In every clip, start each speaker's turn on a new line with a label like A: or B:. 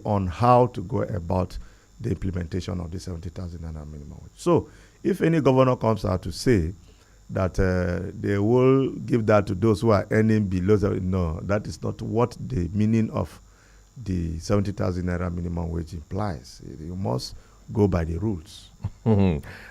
A: on how to go about the implementation of the 70,000 naira minimum wage. So, if any governor comes out to say that they will give that to those who are earning below, no, that is not what the meaning of the 70,000 naira minimum wage implies. You must go by the rules.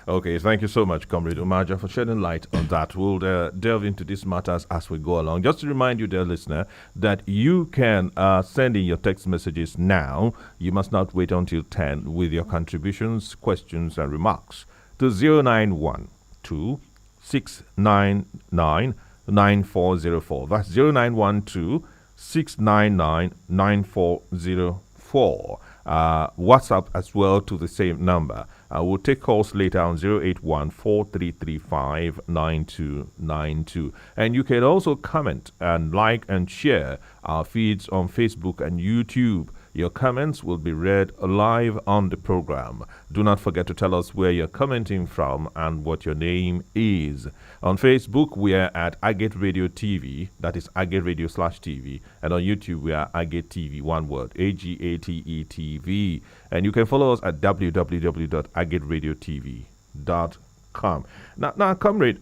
B: Okay, thank you so much, Comrade Umaja, for shedding light on that. We'll delve into these matters as we go along. Just to remind you, dear listener, that you can send in your text messages now. You must not wait until 10 with your contributions, questions, and remarks to 0912 699 9404. That's 0912 699 9404. WhatsApp as well to the same number. We'll take calls later on 081-4335-9292. And you can also comment and like and share our feeds on Facebook and YouTube. Your comments will be read live on the program. Do not forget to tell us where you're commenting from and what your name is. On Facebook, we are at Agate Radio TV. That is Agate Radio /TV. And on YouTube, we are Agate TV, one word, AGATE TV. And you can follow us at www.agateradiotv.com. Now, comrade,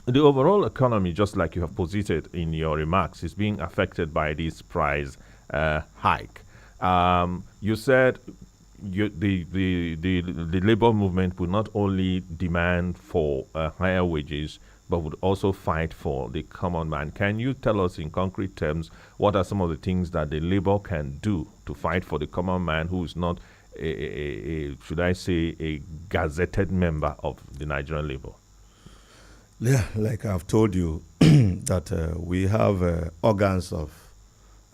B: the overall economy, just like you have posited in your remarks, is being affected by this price hike. You said the labor movement will not only demand for higher wages, but would also fight for the common man. Can you tell us in concrete terms what are some of the things that the labor can do to fight for the common man who is not, should I say, a gazetted member of the Nigerian labor?
A: Yeah, like I've told you, that we have organs of,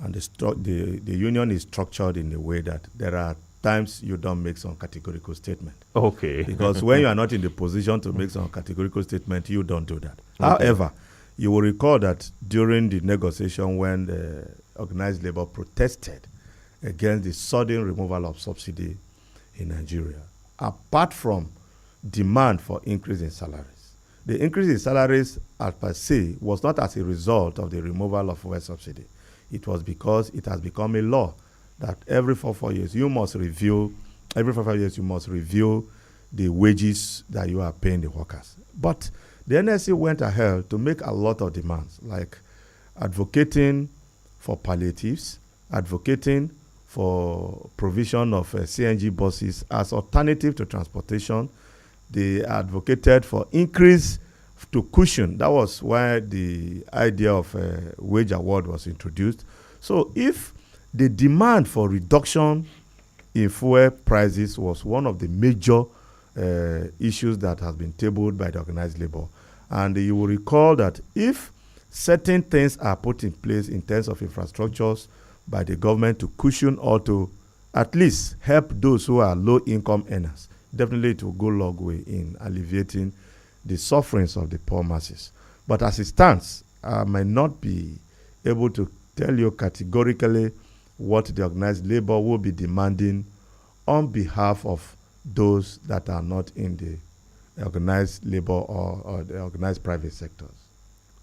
A: and the union is structured in a way that there are times you don't make some categorical statement.
B: Okay.
A: Because when you are not in the position to make some categorical statement, you don't do that.
B: Okay.
A: However, you will recall that during the negotiation when the organized labor protested against the sudden removal of subsidy in Nigeria, apart from demand for increase in salaries, the increase in salaries per se was not as a result of the removal of fuel subsidy. It was because it has become a law that every 4 years you must review the wages that you are paying the workers. But the NSC went ahead to make a lot of demands, like advocating for palliatives, advocating for provision of CNG buses as alternative to transportation. They advocated for increase to cushion. That was why the idea of wage award was introduced. So if the demand for reduction in fuel prices was one of the major issues that has been tabled by the organized labor, and you will recall that if certain things are put in place in terms of infrastructures by the government to cushion or to at least help those who are low-income earners, definitely it will go a long way in alleviating the sufferings of the poor masses. But as it stands, I might not be able to tell you categorically what the organized labor will be demanding on behalf of those that are not in the organized labor or the organized private sectors.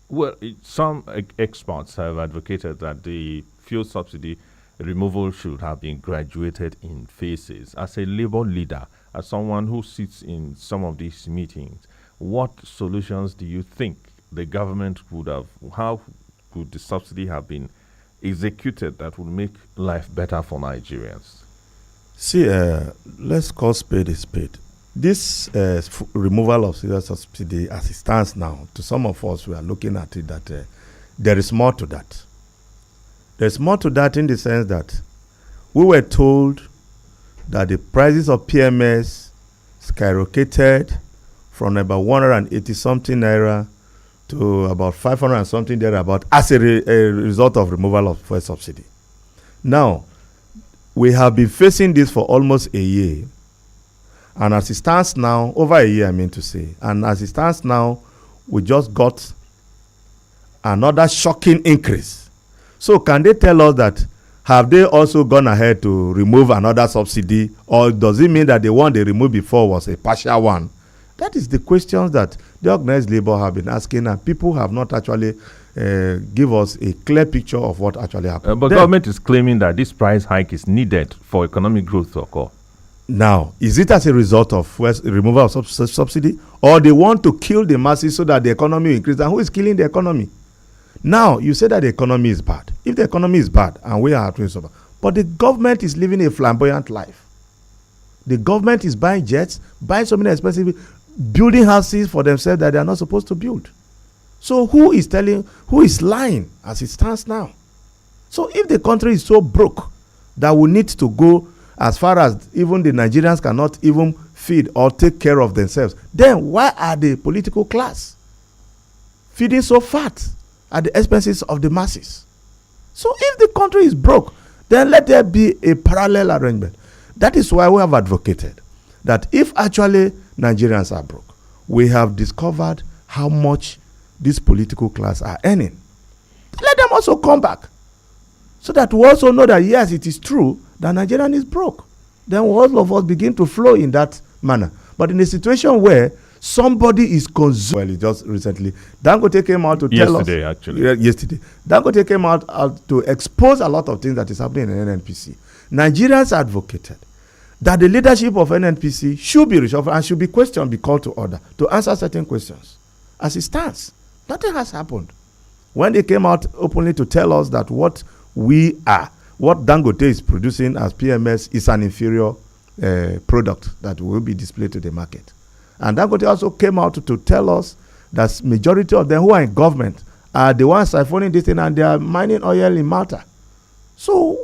B: Well, some experts have advocated that the fuel subsidy removal should have been graduated in phases. As a labor leader, as someone who sits in some of these meetings, what solutions do you think the government would have, how could the subsidy have been executed that would make life better for Nigerians?
A: See, let's call spade a spade. This removal of fuel subsidy as it stands now, to some of us, we are looking at it that there is more to that. There's more to that in the sense that we were told that the prices of PMS skyrocketed from about 180 something naira to about 500 and something thereabout as a result of removal of fuel subsidy. Now, we have been facing this for almost a year. And as it stands now, over a year, I mean to say, and as it stands now, we just got another shocking increase. So can they tell us that, have they also gone ahead to remove another subsidy, or does it mean that the one they removed before was a partial one? That is the questions that the organized labor have been asking, and people have not actually give us a clear picture of what actually happened.
B: But government is claiming that this price hike is needed for economic growth to occur.
A: Now, is it as a result of removal of subsidy, or they want to kill the masses so that the economy will increase? And who is killing the economy? Now, you say that the economy is bad. If the economy is bad, and we are doing so bad, but the government is living a flamboyant life. The government is buying jets, buying so many expensive, building houses for themselves that they are not supposed to build. So who is lying as it stands now? So if the country is so broke that we need to go as far as even the Nigerians cannot even feed or take care of themselves, then why are the political class feeding so fat at the expenses of the masses? So if the country is broke, then let there be a parallel arrangement. That is why we have advocated that if actually Nigerians are broke, we have discovered how much this political class are earning. Let them also come back, so that we also know that yes, it is true that Nigerian is broke. Then all of us begin to flow in that manner. But in a situation where somebody is consuming, well, just recently, Dangote came out to tell us. Yesterday. Dangote came out to expose a lot of things that is happening in NNPC. Nigerians advocated that the leadership of NNPC should be reshuffled and should be questioned, be called to order to answer certain questions. As it stands, nothing has happened. When they came out openly to tell us that what Dangote is producing as PMS is an inferior product that will be displayed to the market. And Dangote also came out to tell us that majority of them who are in government are the ones siphoning this thing and they are mining oil in Malta. So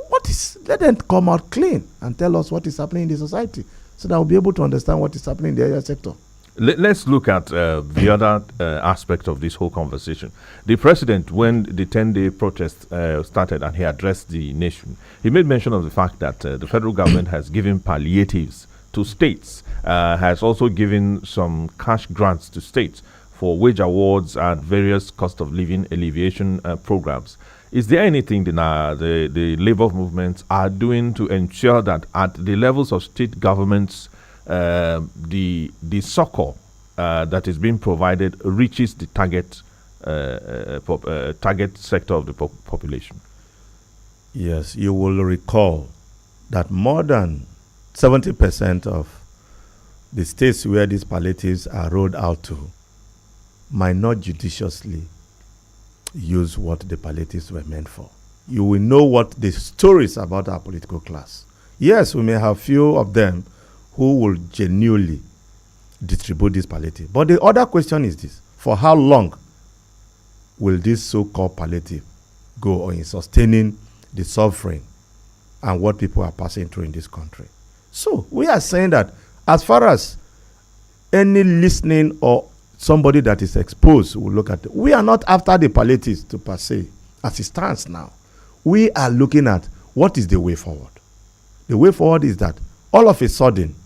A: let them come out clean and tell us what is happening in the society so that we'll be able to understand what is happening in the oil sector.
B: Let's look at the other aspect of this whole conversation. The president, when the 10-day protest started and he addressed the nation, he made mention of the fact that the federal government has given palliatives to states, has also given some cash grants to states for wage awards and various cost of living alleviation programs. Is there anything the labor movements are doing to ensure that at the levels of state governments, the succor that is being provided reaches the target sector of the population?
A: Yes, you will recall that more than 70% of the states where these palliatives are rolled out to might not judiciously use what the palliatives were meant for. You will know what the stories about our political class. Yes, we may have few of them who will genuinely distribute this palliative. But the other question is this: for how long will this so-called palliative go on in sustaining the suffering and what people are passing through in this country? So we are saying that as far as any listening or somebody that is exposed will look at it, we are not after the palliatives to per se as it stands now. We are looking at what is the way forward. The way forward is that all of a sudden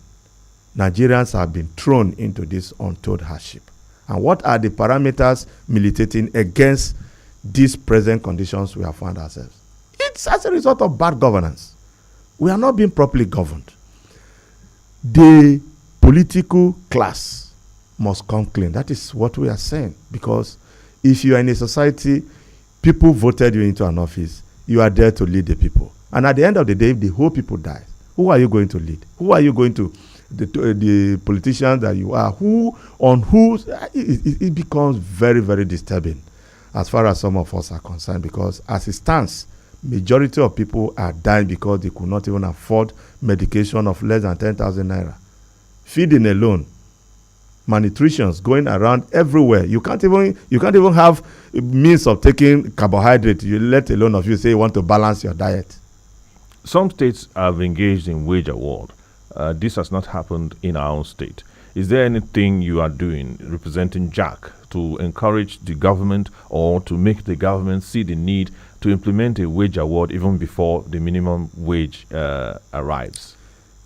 A: Nigerians have been thrown into this untold hardship. And what are the parameters militating against these present conditions we have found ourselves? It's as a result of bad governance. We are not being properly governed. The political class must come clean. That is what we are saying. Because if you are in a society, people voted you into an office, you are there to lead the people. And at the end of the day, if the whole people die, who are you going to lead? Who are you going to, the politicians that you are, it becomes very, very disturbing as far as some of us are concerned, because as it stands, majority of people are dying because they could not even afford medication of less than 10,000 naira. Feeding alone, malnutritions going around everywhere. You can't even have means of taking carbohydrate, you let alone if you say you want to balance your diet.
B: Some states have engaged in wage award. This has not happened in our own state. Is there anything you are doing representing JAC to encourage the government or to make the government see the need to implement a wage award even before the minimum wage arrives?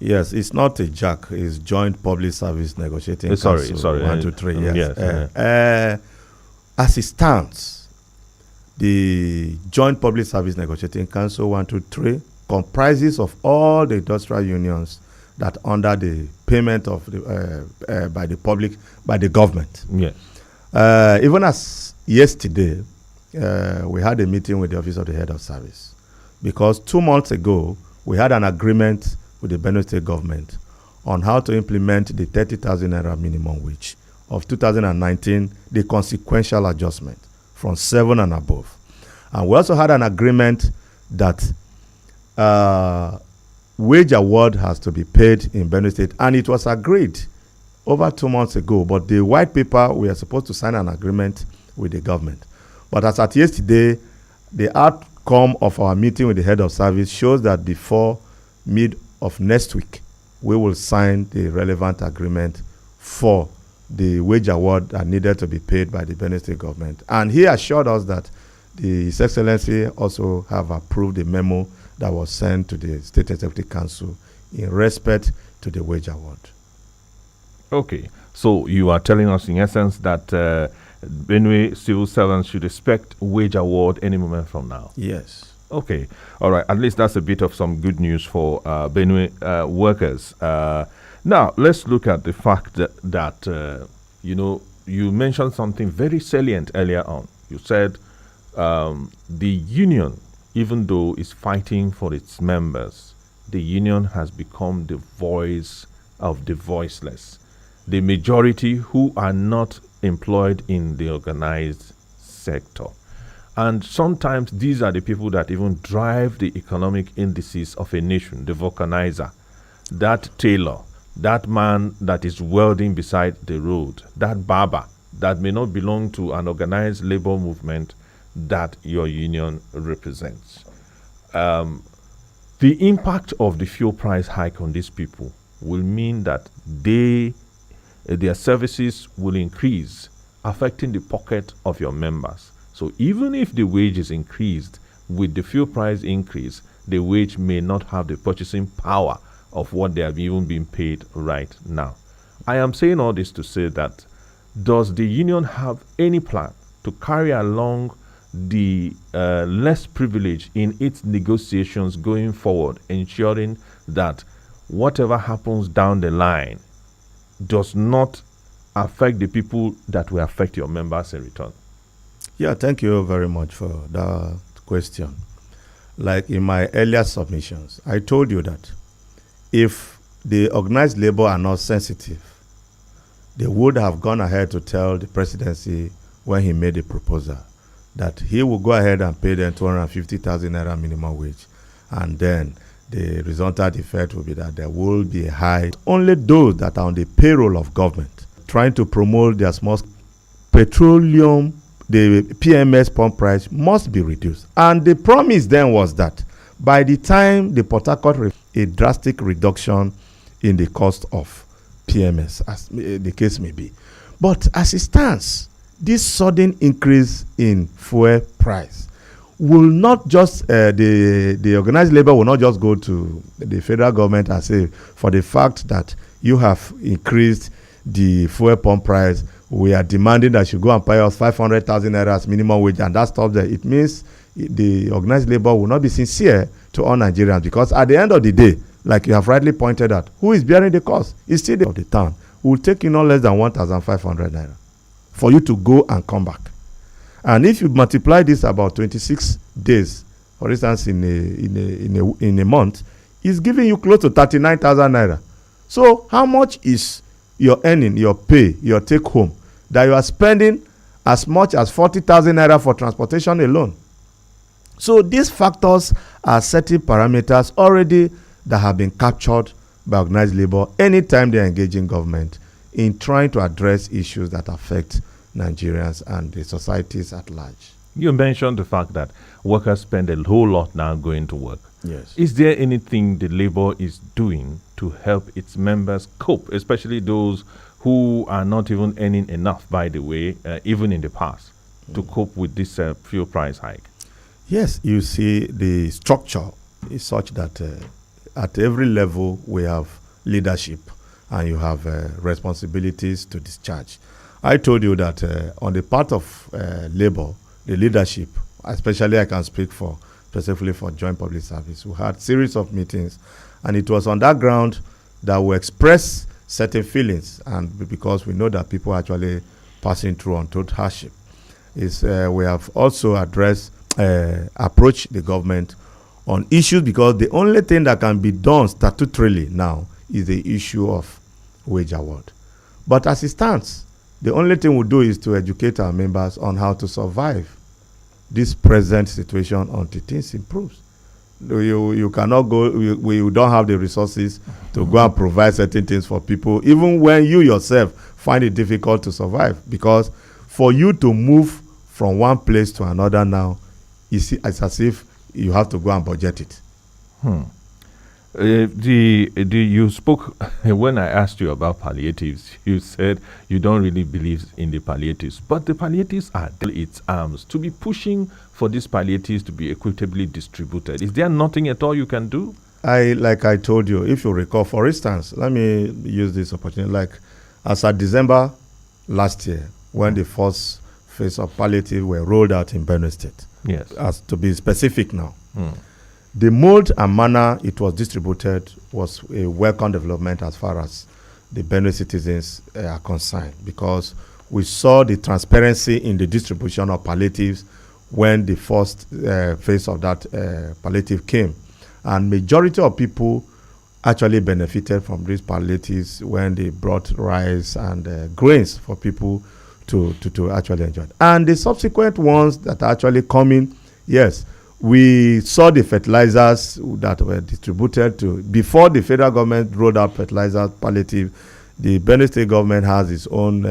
A: Yes, it's not a JAC, it's Joint Public Service Negotiating Council. Sorry. 1, 2, 3, yes. As it stands, the Joint Public Service Negotiating Council 1, 2, 3 comprises of all the industrial unions that under the payment of by the public, by the government.
B: Yeah.
A: Even as yesterday, we had a meeting with the Office of the Head of Service, because 2 months ago, we had an agreement with the Benue State government on how to implement the 30,000 naira minimum wage of 2019, the consequential adjustment from 7 and above. And we also had an agreement that wage award has to be paid in Benue State, and it was agreed over 2 months ago. But the white paper, we are supposed to sign an agreement with the government. But as at yesterday, the outcome of our meeting with the head of service shows that before mid of next week, we will sign the relevant agreement for the wage award that needed to be paid by the Benue State government. And he assured us that His Excellency also have approved the memo that was sent to the State Executive Council in respect to the wage award.
B: Okay, so you are telling us in essence that Benue civil servants should expect wage award any moment from now?
A: Yes.
B: Okay, all right, at least that's a bit of some good news for Benue workers. Now, let's look at the fact that you mentioned something very salient earlier on. You said the union, even though is fighting for its members, the union has become the voice of the voiceless, the majority who are not employed in the organized sector. And sometimes these are the people that even drive the economic indices of a nation, the vulcanizer, that tailor, that man that is welding beside the road, that barber that may not belong to an organized labor movement that your union represents. The impact of the fuel price hike on these people will mean that their services will increase, affecting the pocket of your members. So even if the wage is increased with the fuel price increase, the wage may not have the purchasing power of what they have even been paid right now. I am saying all this to say that, does the union have any plan to carry along the less privileged in its negotiations going forward, ensuring that whatever happens down the line does not affect the people that will affect your members in return?
A: Yeah, thank you very much for that question. Like in my earlier submissions, I told you that if the organized labor are not sensitive, they would have gone ahead to tell the presidency when he made the proposal that he will go ahead and pay them 250,000 naira minimum wage. And then the resultant effect will be that there will be a high. Only those that are on the payroll of government trying to promote their small petroleum, the PMS pump price must be reduced. And the promise then was that by the time the Port Harcourt, a drastic reduction in the cost of PMS, as the case may be. But as it stands, this sudden increase in fuel price will not just, the organized labor will not just go to the federal government and say, for the fact that you have increased the fuel pump price, we are demanding that you go and pay us 500,000 naira as minimum wage, and that stops there. It means the organized labor will not be sincere to all Nigerians, because at the end of the day, like you have rightly pointed out, who is bearing the cost? It's still the town. Who will take you no less than 1,500 naira for you to go and come back. And if you multiply this about 26 days, for instance, in a month, it's giving you close to 39,000 naira. So how much is your earning, your pay, your take home, that you are spending as much as 40,000 naira for transportation alone? So these factors are setting parameters already that have been captured by organized labor anytime they engage in government in trying to address issues that affect Nigerians and the societies at large.
B: You mentioned the fact that workers spend a whole lot now going to work.
A: Yes.
B: Is there anything the labor is doing to help its members cope, especially those who are not even earning enough, by the way, even in the past, to cope with this fuel price hike?
A: Yes, you see, the structure is such that at every level we have leadership and you have responsibilities to discharge. I told you that on the part of labor, the leadership, especially I can speak for specifically for Joint Public Service, we had series of meetings, and it was on that ground that we express certain feelings, and because we know that people are actually passing through untold hardship. is we have also approached the government on issues, because the only thing that can be done statutorily now is the issue of wage award. But as it stands, the only thing we do is to educate our members on how to survive this present situation until things improves. You cannot go, we don't have the resources to go and provide certain things for people, even when you yourself find it difficult to survive, because for you to move from one place to another now, it's as if you have to go and budget it.
B: You spoke when I asked you about palliatives. You said you don't really believe in the palliatives, but the palliatives are its arms to be pushing for these palliatives to be equitably distributed. Is there nothing at all you can do?
A: Like I told you, if you recall, for instance, let me use this opportunity. Like as at December last year, when the first phase of palliative were rolled out in Benue State.
B: Yes.
A: As to be specific now. The mode and manner it was distributed was a welcome development as far as the Benue citizens are concerned, because we saw the transparency in the distribution of palliatives when the first phase of that palliative came. And majority of people actually benefited from these palliatives when they brought rice and grains for people to actually enjoy. And the subsequent ones that are actually coming, yes, we saw the fertilizers that were distributed to, before the federal government rolled out fertilizer palliative, the Benue State government has its own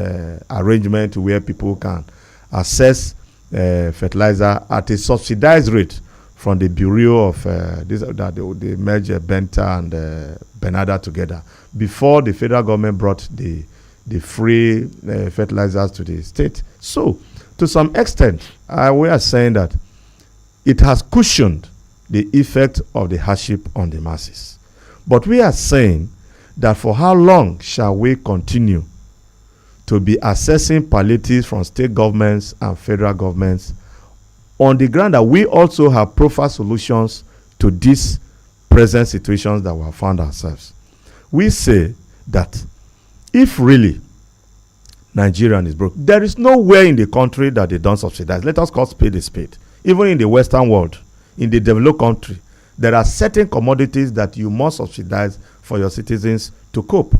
A: arrangement where people can access fertilizer at a subsidized rate from the Bureau of they merged Benta and Benada together before the federal government brought the free fertilizers to the state. So, to some extent, we are saying that it has cushioned the effect of the hardship on the masses. But we are saying that for how long shall we continue to be assessing palliatives from state governments and federal governments on the ground that we also have profile solutions to these present situations that we have found ourselves? We say that if really Nigeria is broke, there is nowhere in the country that they don't subsidize. Let us call spade a spade. Even in the Western world, in the developed country, there are certain commodities that you must subsidize for your citizens to cope.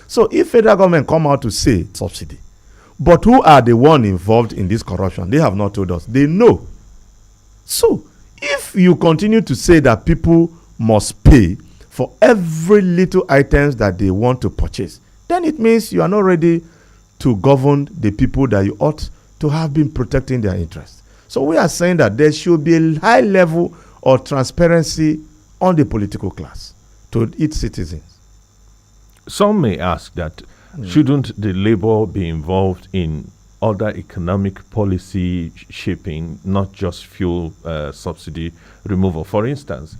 A: So if federal government come out to say subsidy, but who are the one involved in this corruption? They have not told us. They know. So if you continue to say that people must pay for every little items that they want to purchase, then it means you are not ready to govern the people that you ought to have been protecting their interests. So we are saying that there should be a high level of transparency on the political class to its citizens.
B: Some may ask that shouldn't the labor be involved in other economic policy shaping, not just fuel subsidy removal? For instance,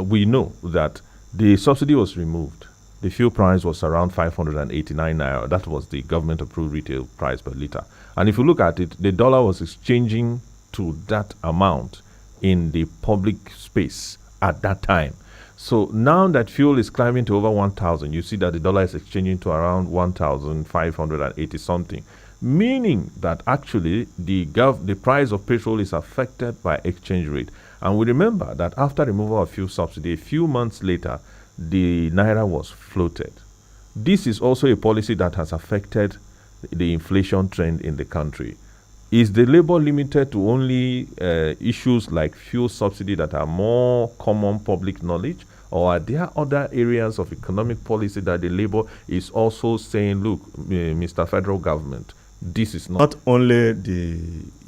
B: we know that the subsidy was removed. The fuel price was around 589 naira. That was the government-approved retail price per liter. And if you look at it, the dollar was exchanging to that amount in the public space at that time. So now that fuel is climbing to over 1,000, you see that the dollar is exchanging to around 1,580 something, meaning that actually the price of petrol is affected by exchange rate. And we remember that after removal of fuel subsidy, a few months later, the naira was floated. This is also a policy that has affected the inflation trend in the country. Is the labor limited to only issues like fuel subsidy that are more common public knowledge, or are there other areas of economic policy that the labor is also saying, look, Mr. Federal Government, this is not
A: only the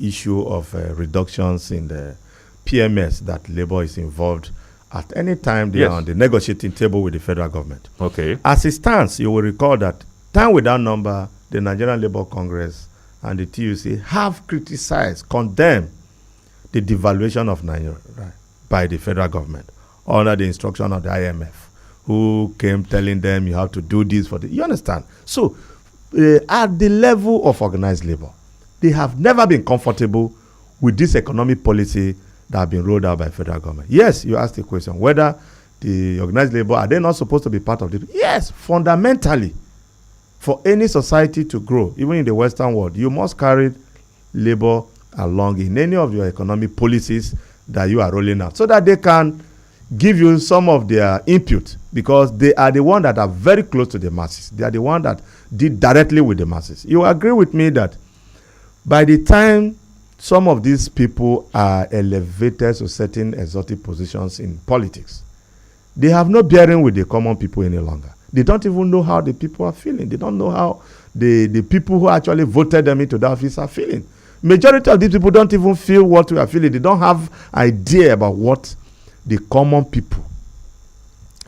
A: issue of reductions in the PMS that labor is involved at any time they are on the negotiating table with the federal government.
B: Okay.
A: As it stands, you will recall that time without number, the Nigerian Labour Congress and the TUC have criticized, condemned the devaluation of Nigeria by the federal government under the instruction of the IMF, who came telling them you have to do this for the... You understand? So, at the level of organized labor, they have never been comfortable with this economic policy that have been rolled out by federal government. Yes, you asked the question, whether the organized labor, are they not supposed to be part of it? Yes, fundamentally. For any society to grow, even in the Western world, you must carry labor along in any of your economic policies that you are rolling out, so that they can give you some of their input, because they are the ones that are very close to the masses. They are the ones that deal directly with the masses. You agree with me that by the time some of these people are elevated to certain exotic positions in politics, they have no bearing with the common people any longer. They don't even know how the people are feeling. They don't know how the people who actually voted them into the office are feeling. Majority of these people don't even feel what we are feeling. They don't have idea about what the common people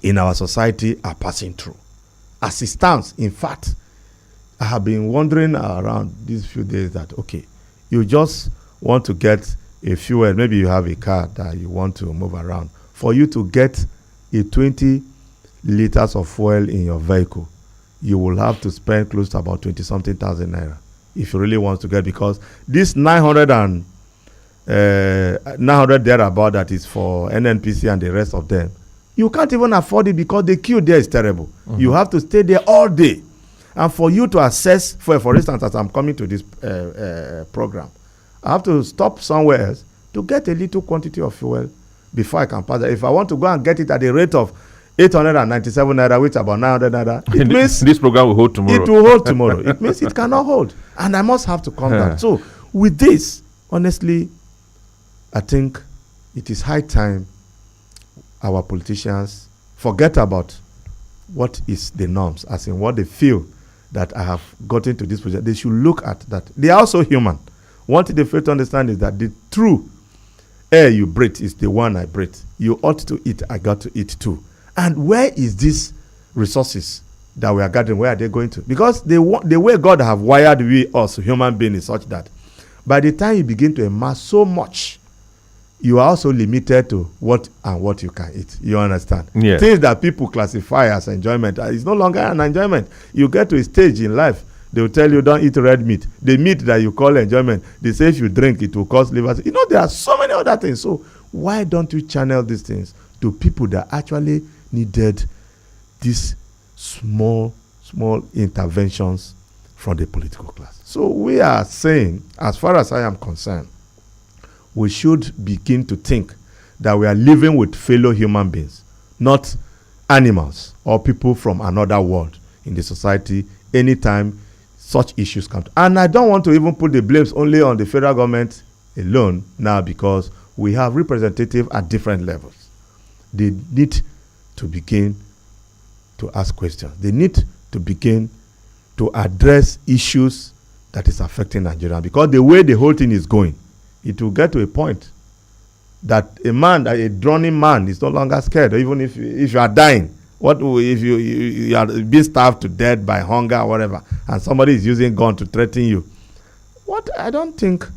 A: in our society are passing through. As it stands, in fact, I have been wondering around these few days that, okay, you just want to get a fuel, maybe you have a car that you want to move around. For you to get a 20 liters of fuel in your vehicle, you will have to spend close to about 20-something thousand naira if you really want to get, because this 900 thereabout that is for NNPC and the rest of them, you can't even afford it because the queue there is terrible. Mm-hmm. You have to stay there all day. And for you to access, for instance, as I'm coming to this program, I have to stop somewhere else to get a little quantity of fuel before I can pass it. If I want to go and get it at the rate of 897 naira, which is about 900 naira, it means
B: this program will hold tomorrow.
A: It will hold tomorrow. It means it cannot hold. And I must have to come down. So with this, honestly, I think it is high time our politicians forget about what is the norms, as in what they feel that I have gotten to this position. They should look at that. They are also human. One thing they fail to understand is that the true air you breathe is the one I breathe. You ought to eat, I got to eat too. And where is these resources that we are gathering? Where are they going to? Because the way God have wired we us human beings is such that by the time you begin to amass so much, you are also limited to what you can eat. You understand?
B: Yeah.
A: Things that people classify as enjoyment is no longer an enjoyment. You get to a stage in life, they will tell you don't eat red meat. The meat that you call enjoyment, they say if you drink it will cause liver. You know, there are so many other things. So why don't you channel these things to people that actually needed these small interventions from the political class? So we are saying, as far as I am concerned, we should begin to think that we are living with fellow human beings, not animals or people from another world in the society anytime such issues come. And I don't want to even put the blames only on the federal government alone now, because we have representatives at different levels. They need to begin to ask questions. They need to begin to address issues that is affecting Nigeria, because the way the whole thing is going, it will get to a point that a drowning man is no longer scared. Even if you are dying, what if you are being starved to death by hunger or whatever, and somebody is using gun to threaten you? What? I don't think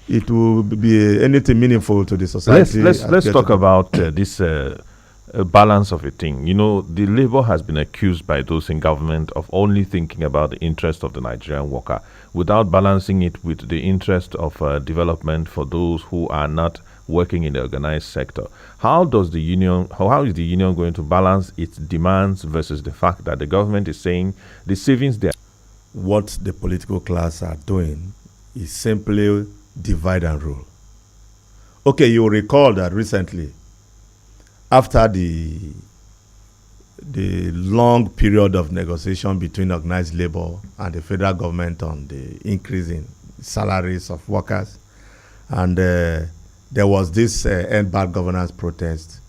A: it will be anything meaningful to the society.
B: Let's talk about this balance of a thing. You know, the Labour has been accused by those in government of only thinking about the interest of the Nigerian worker without balancing it with the interest of development for those who are not working in the organized sector. How is the union going to balance its demands versus the fact that the government is saying the savings there?
A: What the political class are doing is simply divide and rule. Okay, you recall that recently, after the long period of negotiation between organized labor and the federal government on the increase in salaries of workers, and there was this End Bad Governance protest.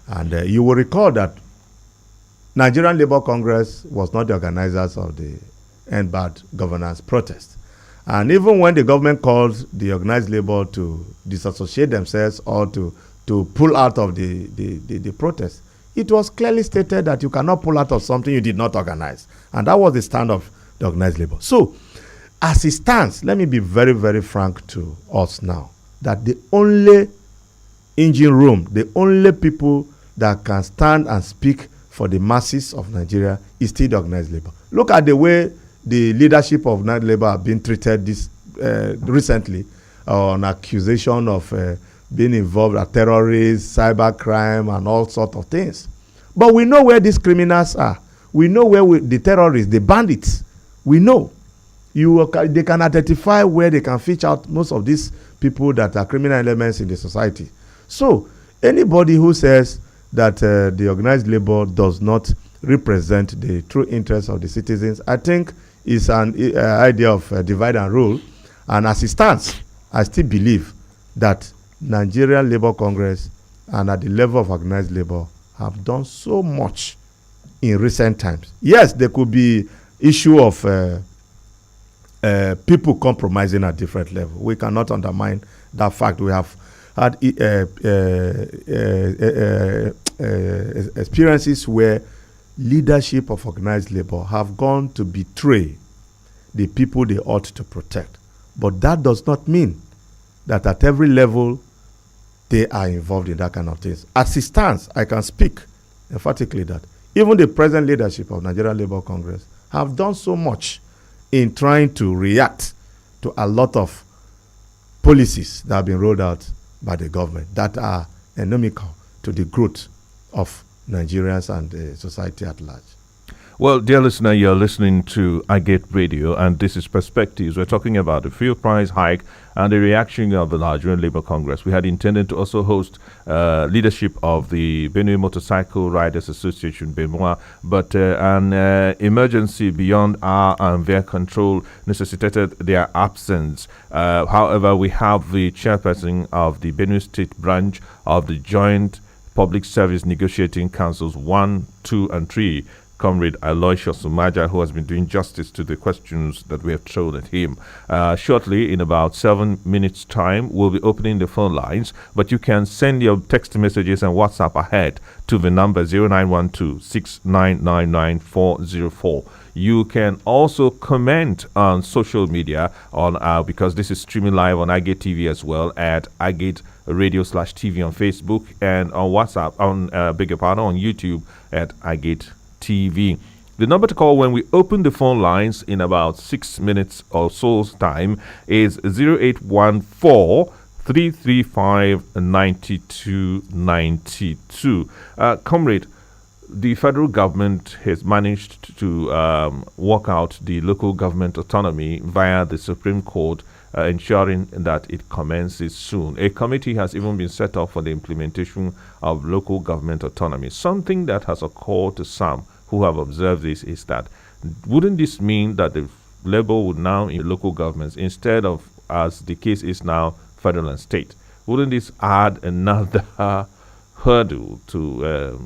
A: And you will recall that Nigerian Labour Congress was not the organizers of the End Bad Governance protest. And even when the government called the organized labor to disassociate themselves or to pull out of the protest, it was clearly stated that you cannot pull out of something you did not organize. And that was the stand of the organized labor. So, as it stands, let me be very, very frank to us now, that the only engine room, the only people that can stand and speak for the masses of Nigeria is still the organized labor. Look at the way the leadership of organized labor have been treated this recently on accusation of being involved in terrorists, cybercrime, and all sorts of things. But we know where these criminals are. We know where the terrorists, the bandits, we know. They can identify where they can fish out most of these people that are criminal elements in the society. So anybody who says that the organized labor does not represent the true interests of the citizens, I think is an idea of divide and rule. And as it stands, I still believe that Nigerian Labour Congress and at the level of organized labor have done so much in recent times. Yes, there could be issue of people compromising at different levels. We cannot undermine that fact. We have had experiences where leadership of organized labor have gone to betray the people they ought to protect. But that does not mean that at every level they are involved in that kind of things. As it stands, I can speak emphatically that even the present leadership of Nigeria Labour Congress have done so much in trying to react to a lot of policies that have been rolled out by the government that are inimical to the growth of Nigerians and society at large.
B: Well, dear listener, you're listening to I Get Radio, and this is Perspectives. We're talking about the fuel price hike and the reaction of the Nigerian Labour Congress. We had intended to also host leadership of the Benue Motorcycle Riders Association, BEMOA, but an emergency beyond our and their control necessitated their absence. However, we have the chairperson of the Benue State branch of the Joint Public Service Negotiating Councils 1, 2, and 3, Comrade Aloysius Umaja, who has been doing justice to the questions that we have thrown at him. Shortly, in about 7 minutes' time, we'll be opening the phone lines, but you can send your text messages and WhatsApp ahead to the number 0912-6999-404. You can also comment on social media because this is streaming live on iGate TV as well at iGate Radio/TV on Facebook, and on WhatsApp, on YouTube at iGate TV. The number to call when we open the phone lines in about 6 minutes or so's time is 0814-335-9292. Comrade, the federal government has managed to work out the local government autonomy via the Supreme Court, ensuring that it commences soon. A committee has even been set up for the implementation of local government autonomy. Something that has occurred to some who have observed this is that, wouldn't this mean that the labor would now in local governments instead of, as the case is now, federal and state? Wouldn't this add another hurdle to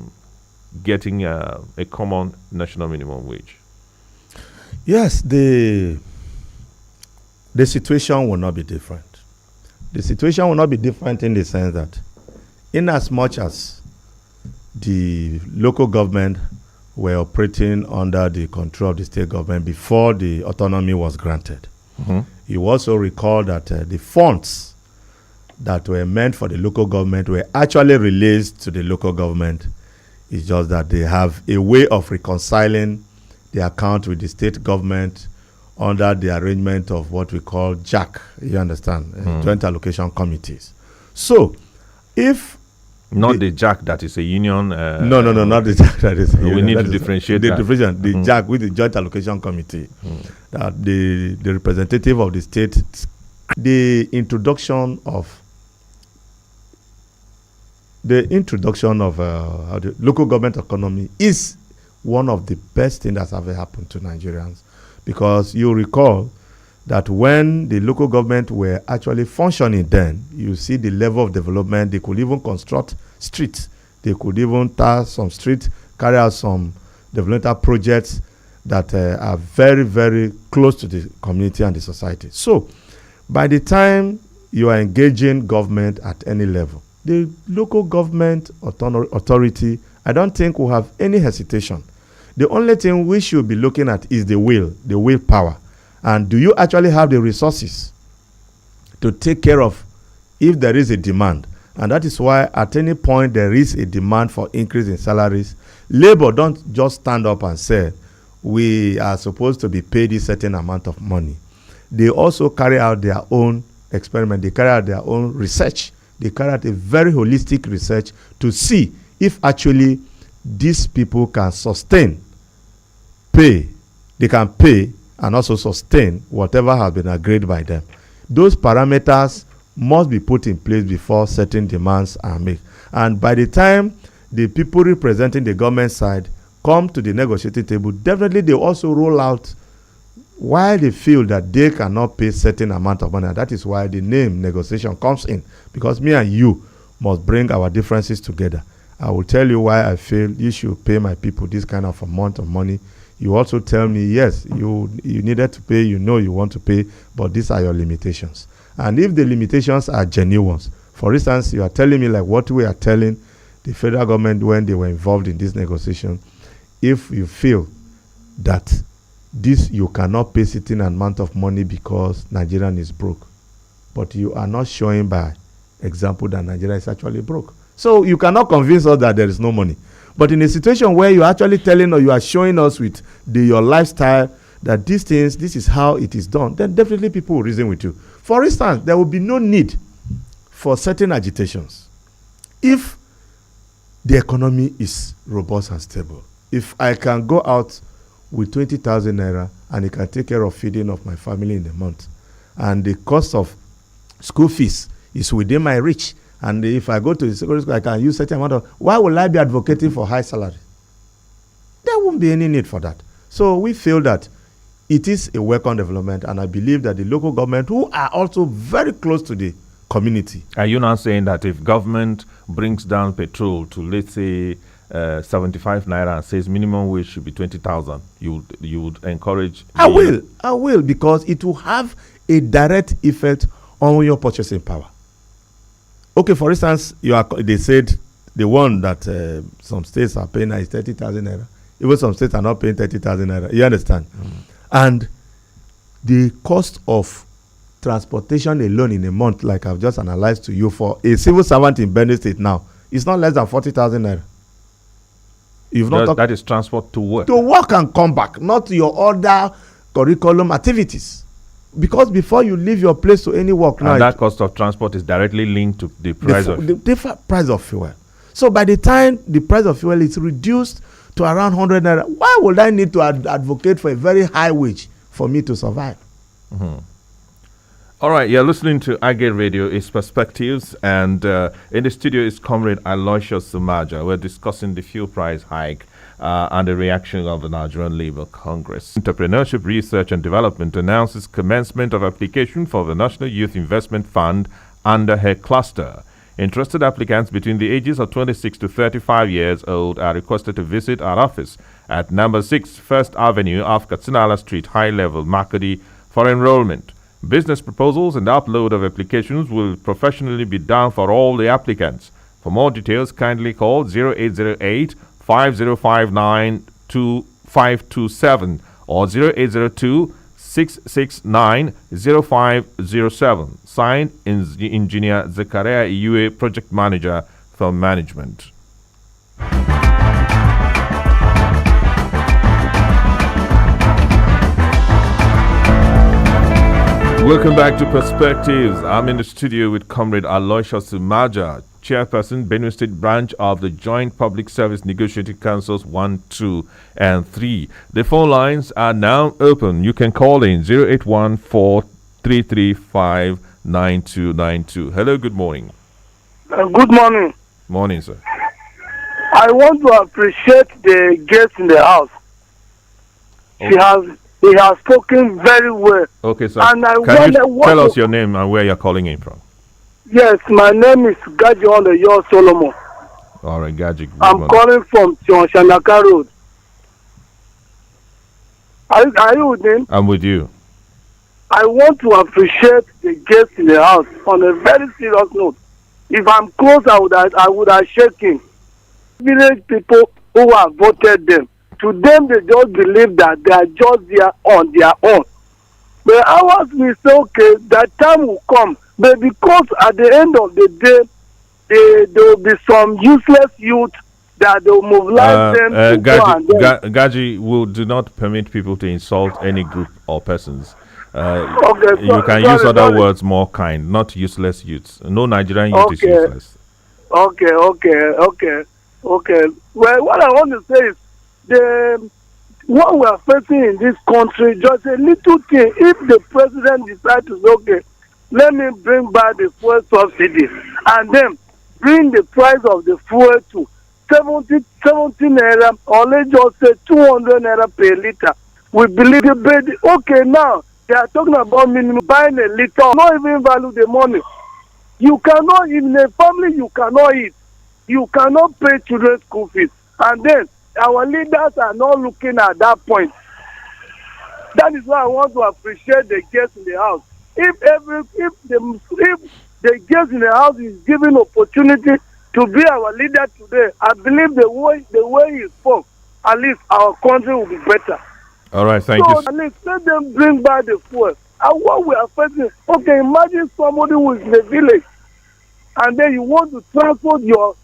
B: getting a common national minimum wage?
A: Yes, the situation will not be different. The situation will not be different in the sense that, in as much as the local government were operating under the control of the state government before the autonomy was granted, you also recall that the funds that were meant for the local government were actually released to the local government. It's just that they have a way of reconciling the account with the state government under the arrangement of what we call JAC, you understand, Joint Allocation Committees. So, if
B: not the JAC that is a union.
A: No, not the JAC that is a union.
B: We need to differentiate that.
A: The JAC with the Joint Allocation Committee, that the representative of the state, the introduction of the local government economy is one of the best things that's ever happened to Nigerians, because you recall that when the local government were actually functioning then, you see the level of development. They could even construct streets. They could even tar some streets, carry out some developmental projects that are very, very close to the community and the society. So, by the time you are engaging government at any level, the local government authority, I don't think will have any hesitation. The only thing we should be looking at is the willpower. And do you actually have the resources to take care of if there is a demand? And that is why at any point there is a demand for increase in salaries, labor don't just stand up and say, we are supposed to be paid a certain amount of money. They also carry out their own experiment. They carry out their own research. They carry out a very holistic research to see if actually these people can sustain pay. They can pay and also sustain whatever has been agreed by them. Those parameters must be put in place before certain demands are made. And by the time the people representing the government side come to the negotiating table, definitely they also roll out why they feel that they cannot pay certain amount of money. And that is why the name negotiation comes in, because me and you must bring our differences together. I will tell you why I feel you should pay my people this kind of amount of money. You also tell me, yes, you needed to pay, you want to pay, but these are your limitations. And if the limitations are genuine ones, for instance, you are telling me like what we are telling the federal government when they were involved in this negotiation, if you feel that this you cannot pay certain amount of money because Nigerian is broke, but you are not showing by example that Nigeria is actually broke. So you cannot convince us that there is no money. But in a situation where you are actually telling or you are showing us with your lifestyle that these things, this is how it is done, then definitely people will reason with you. For instance, there will be no need for certain agitations if the economy is robust and stable. If I can go out with 20,000 naira and it can take care of feeding of my family in a month, and the cost of school fees is within my reach, and if I go to the secondary school, I can use certain amount of, why will I be advocating for high salary? There won't be any need for that. So we feel that it is a welcome development, and I believe that the local government, who are also very close to the community.
B: Are you now saying that if government brings down petrol to, let's say, 75 naira and says minimum wage should be 20,000, you would encourage?
A: I will, because it will have a direct effect on your purchasing power. Okay, for instance, they said the one that some states are paying is 30,000 naira. Even some states are not paying 30,000 naira. You understand? And the cost of transportation alone in a month, like I've just analyzed to you, for a civil servant in Benue State now, is not less than 40,000 naira.
B: That is transport to work.
A: To work and come back, not your other curriculum activities. Because before you leave your place to any work now,
B: and that cost of transport is directly linked to the price
A: the price of fuel. So by the time the price of fuel is reduced to around 100 naira, why would I need to advocate for a very high wage for me to survive?
B: All right, you're listening to Agate Radio, its perspectives, and in the studio is Comrade Aloysius Sumaja. We're discussing the fuel price hike and the reaction of the Nigerian Labour Congress. Entrepreneurship Research and Development announces commencement of application for the National Youth Investment Fund under her cluster. Interested applicants between the ages of 26 to 35 years old are requested to visit our office at number 6 First Avenue off Katsinala Street, High Level, Makodi, for enrollment. Business proposals and upload of applications will professionally be done for all the applicants. For more details, kindly call 0808 5059 2527 or 0802 669 0507. Signed, Engineer Zakaria Iue, Project Manager for Management. Welcome back to Perspectives. I'm in the studio with Comrade Aloysius Sumaja, Chairperson, Benue State Branch of the Joint Public Service Negotiating Councils 1, 2, and 3. The phone lines are now open. You can call in 081-4335-9292. Hello, good morning.
C: Good morning.
B: Morning, sir.
C: I want to appreciate the guest in the house.
B: Okay.
C: He has spoken very well.
B: Okay, sir.
C: And
B: Can you tell us your name and where you're calling in from?
C: Yes, my name is Gaji Oleyo Solomon.
B: All right, Gaji.
C: I'm calling from Shanaka Road. Are you with me?
B: I'm with you.
C: I want to appreciate the guest in the house on a very serious note. If I'm close, I would have shaken. Village people who have voted them, to them they just believe that they are just there on their own. But ours will say, okay, that time will come. But because at the end of the day, there will be some useless youth that they will mobilize them to go and
B: Gaji, we do not permit people to insult any group or persons.
C: Okay,
B: you can use other words more kind, not useless youths. No Nigerian youth is useless.
C: Okay. Well, what I want to say is what we are facing in this country, just a little thing, if the president decides to say, okay, let me bring back the fuel subsidy and then bring the price of the fuel to 70 naira, or let's just say 200 naira per liter, we believe the bed. Okay, now they are talking about minimum buying a liter, not even value the money. You cannot, in a family, you cannot eat. You cannot pay children's school fees. And then our leaders are not looking at that point. That is why I want to appreciate the guests in the house. If the guest in the house is given opportunity to be our leader today, I believe the way he spoke, at least our country will be better.
B: All right, thank you.
C: So at least let them bring back the fuel. And what we are facing, okay, imagine somebody who is in the village and then you want to transport your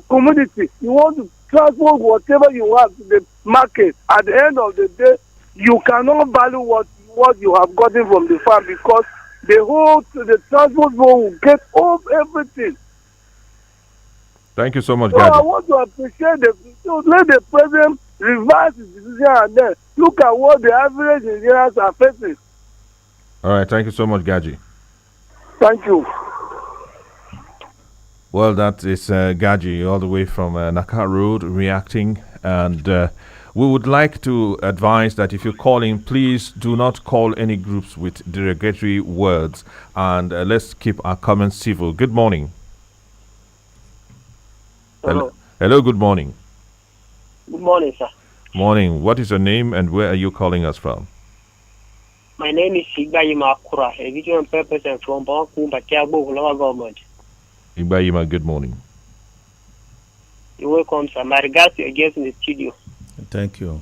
C: community, you want to transport whatever you have to the market. At the end of the day, you cannot value what you have gotten from the farm, because the transport will get off everything.
B: Thank you so much,
C: So I
B: Gaji.
C: want to appreciate let the president revise his decision and then look at what the average Nigerians are facing.
B: All right, thank you so much, Gaji.
C: Thank you.
B: Well, that is Gaji all the way from Naka Road reacting. And we would like to advise that if you're calling, please do not call any groups with derogatory words. And let's keep our comments civil. Good morning.
D: Hello.
B: Hello, good morning.
D: Good morning, sir.
B: Morning. What is your name and where are you calling us from?
D: My name is Igbayima Akura, a video person from Bankumba, Kiabo, local government.
B: Igbayima, good morning.
D: You're welcome, sir. My regards to your guests in the studio.
A: Thank you.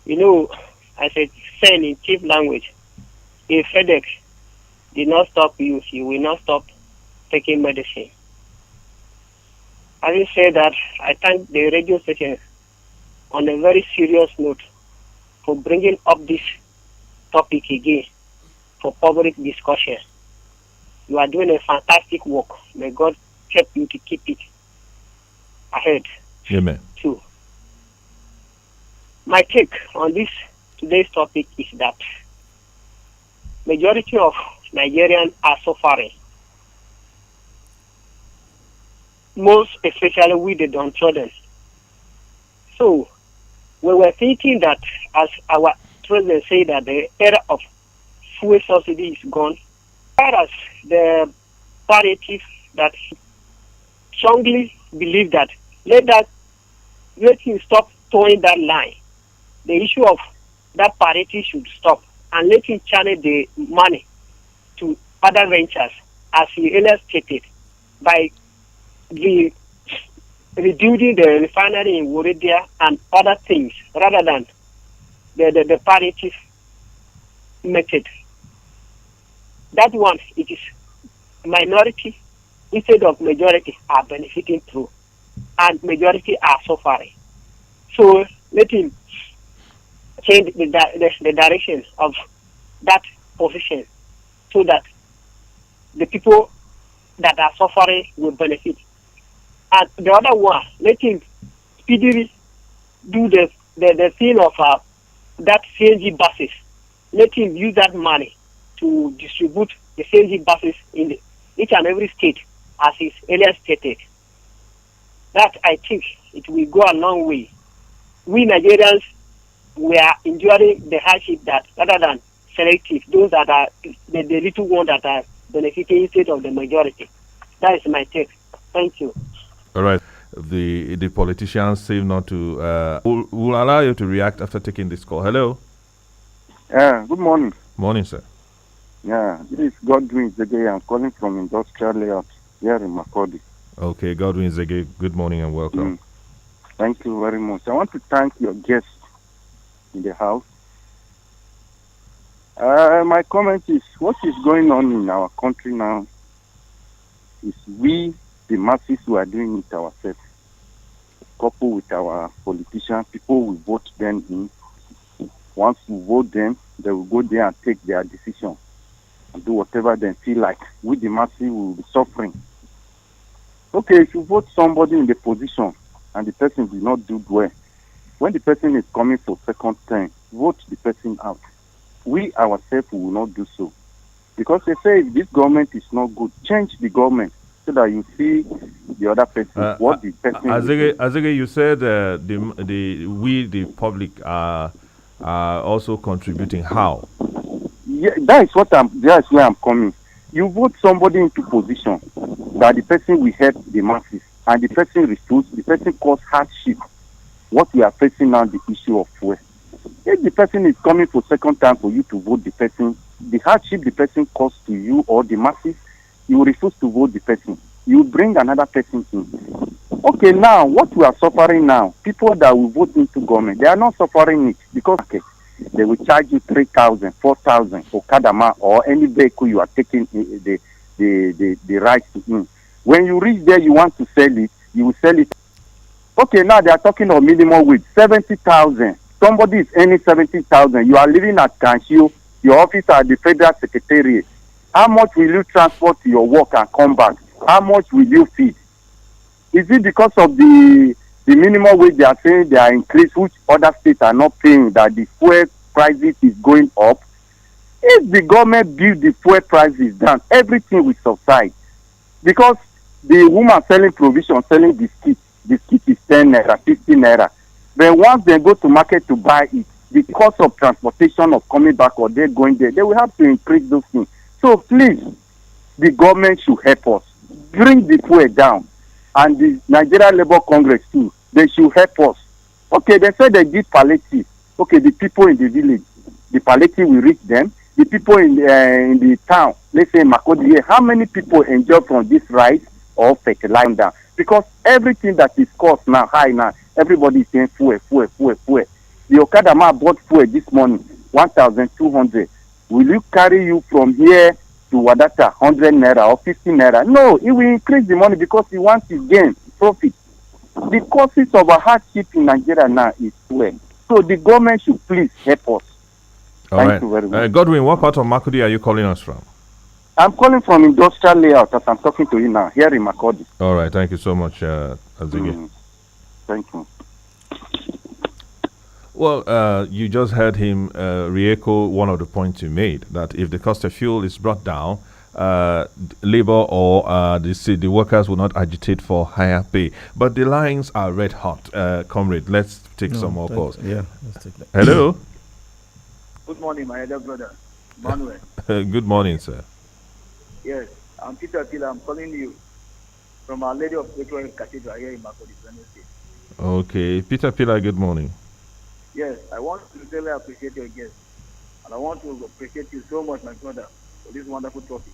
D: You know, as I said in chief language, if FedEx did not stop you, you will not stop taking medicine. Having said that, I thank the radio station on a very serious note for bringing up this topic again for public discussion. You are doing a fantastic work. May God help you to keep it ahead.
B: Amen.
D: Too. My take on today's topic is that majority of Nigerians are suffering. Most especially with the downtrodden. So we were thinking that, as our president said, that the era of fuel subsidy is gone, whereas the palliative that strongly believe that let him stop towing that line. The issue of that palliative should stop and let him channel the money to other ventures, as he earlier stated, by reducing the refinery in Wuridia and other things, rather than the palliative method. That one, it is minority instead of majority are benefiting through, and majority are suffering. So let him change the direction of that position so that the people that are suffering will benefit. And the other one, let him speedily do the thing of that CNG buses. Let him use that money to distribute the CNG buses in each and every state, as is earlier stated. That, I think, it will go a long way. We Nigerians, we are enduring the hardship that, rather than selective, those that are the little ones that are benefiting instead of the majority. That is my take. Thank you.
B: All right. The politicians say not to. We'll allow you to react after taking this call. Hello.
E: Good morning.
B: Morning, sir.
E: Yeah, this is Godwin Zege. I'm calling from Industrial Layout here in Makurdi.
B: Okay, Godwin Zege, good morning and welcome.
E: Thank you very much. I want to thank your guests in the house. My comment is, what is going on in our country now is we, the masses, who are doing it ourselves, coupled with our politicians, people will vote them in. Once we vote them, they will go there and take their decision and do whatever they feel like. We, the masses, will be suffering. Okay, if you vote somebody in the position and the person did not do well, when the person is coming for second term, vote the person out. We ourselves will not do so. Because they say if this government is not good, change the government so that you see the other person, what the person will do.
B: Azege, you said the public are also contributing. How?
E: Yeah, that's where I'm coming. You vote somebody into position that the person will help the masses, and the person refuse, the person cause hardship. What we are facing now, the issue of fuel. If the person is coming for second time for you to vote the person, the hardship the person caused to you or the masses, you refuse to vote the person. You bring another person in. Okay, now what we are suffering now, people that will vote into government, they are not suffering it because they will charge you 3,000, 4,000 for Kadama or any vehicle you are taking the right to in. When you reach there, you want to sell it, you will sell it. Okay, now they are talking of minimum wage, 70,000. Somebody is earning 70,000. You are living at Kanshio, your office at the Federal Secretariat. How much will you transport to your work and come back? How much will you feed? Is it because of the minimum wage they are saying they are increased, which other states are not paying, that the fuel prices is going up? If the government build the fuel prices down, everything will subside. Because the woman selling provision, selling biscuit is 10 naira, 15 naira. But once they go to market to buy it, the cost of transportation of coming back or they going there, they will have to increase those things. So please, the government should help us. Bring the fuel down. And the Nigeria Labour Congress too, they should help us. Okay, they said they did palliative. Okay, the people in the village, the palliative will reach them. The people in the town, let's say Makodi, how many people enjoy from this rice or fertilizer? Because everything that is cost now, high now, everybody is saying fuel. The Okada man bought fuel this morning, 1,200. Will you carry you from here to Wadata 100 naira or 50 naira? No, it will increase the money because he wants to gain profit. The causes of a hardship in Nigeria now is fuel. So the government should please help us. Thank you very much.
B: Godwin, what part of Makudi are you calling us from?
E: I'm calling from Industrial Layout as I'm talking to you now, here in Makodi.
B: All right, thank you so much, Azige.
E: Thank you.
B: Well, you just heard him re-echo one of the points you made, that if the cost of fuel is brought down, labor or the workers will not agitate for higher pay. But the lines are red hot. Comrade, let's take some more calls.
A: Yeah, let's take that.
B: Hello?
F: Good morning, my elder brother, Manuel.
B: Good morning, sir.
F: Yes, I'm Peter Tila. I'm calling you from Our Lady of Victoria Cathedral here in Makodi, Benin State.
B: Okay, Peter Pila, good morning.
F: Yes, I want to really appreciate your guest. And I want to appreciate you so much, my brother, for this wonderful topic.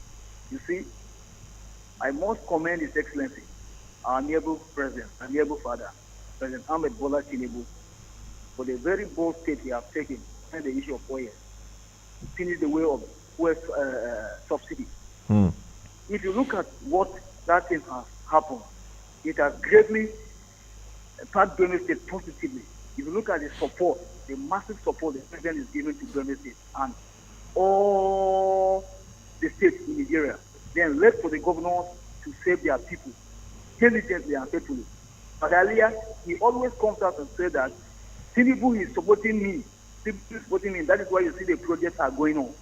F: You see, I must commend His Excellency, our noble President, our noble Father, President Ahmed Bola Tinubu, for the very bold step he has taken on the issue of oil, to finish the way of oil subsidy. If you look at what that thing has happened, it has greatly impacted Benue State positively. If you look at the support, the massive support the president is giving to Benue State and all the states in Nigeria, then left for the governors to save their people diligently and faithfully. But earlier, he always comes out and says that Tinubu is supporting me. Tinubu is supporting me. That is why you see the projects are going on.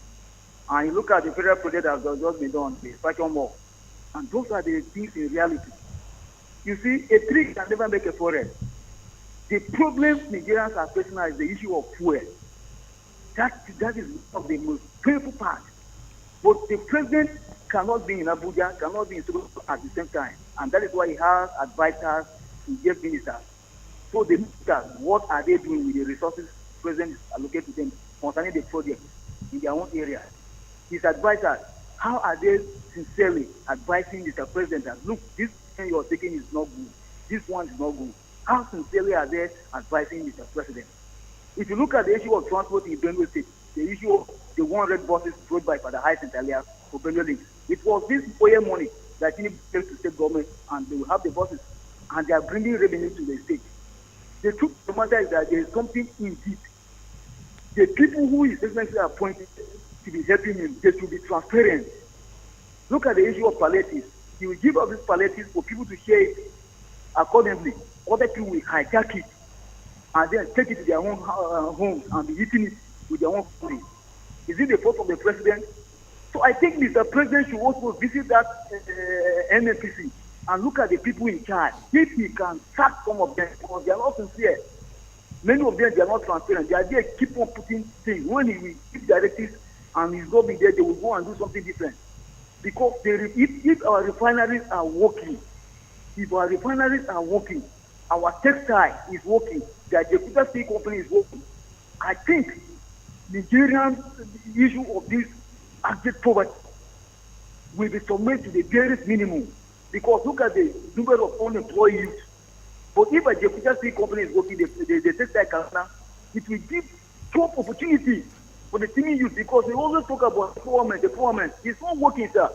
F: And you look at the federal project that has just been done, the Fashion Mall. And those are the things in reality. You see, a tree can never make a forest. The problem Nigerians are facing now is the issue of fuel. That is one of the most painful part. But the president cannot be in Abuja, cannot be in Sokoto at the same time. And that is why he has advisors, he gave ministers. So they look at what are they doing with the resources the president is allocated to them concerning the project in their own area. His advisors, how are they sincerely advising Mr. President that, look, this thing you are taking is not good, this one is not good. How sincerely are they advising Mr. President? If you look at the issue of transport in Benue State, the issue of the 100 buses brought by Father High St. Elias for Benue Links, it was this oil money that Tinubu gave to state government, and they will have the buses, and they are bringing revenue to the state. The truth of the matter is that there is something in it. The people who is essentially appointed to be helping him, they should be transparent. Look at the issue of palliatives. He will give up these palliatives for people to share it accordingly. Other people will hijack it. and then take it to their own homes and be eating it with their own food. Is it the fault of the president? So I think Mr. President should also visit that NNPC and look at the people in charge. If he can sack some of them, because they are not sincere. Many of them, they are not transparent. They are there, keep on putting things. When he will give directives and he's not be there, they will go and do something different. Because if our refineries are working, our textile is working, the Ajakuta Steel Company is working, I think Nigerian issue of this abject poverty will be submitted to the barest minimum. Because look at the number of unemployed youth. But if a Jakarta Steel Company is working, the textile Canada, it will give job opportunity for the teaming youth, because we always talk about the poor man. It's not working, sir.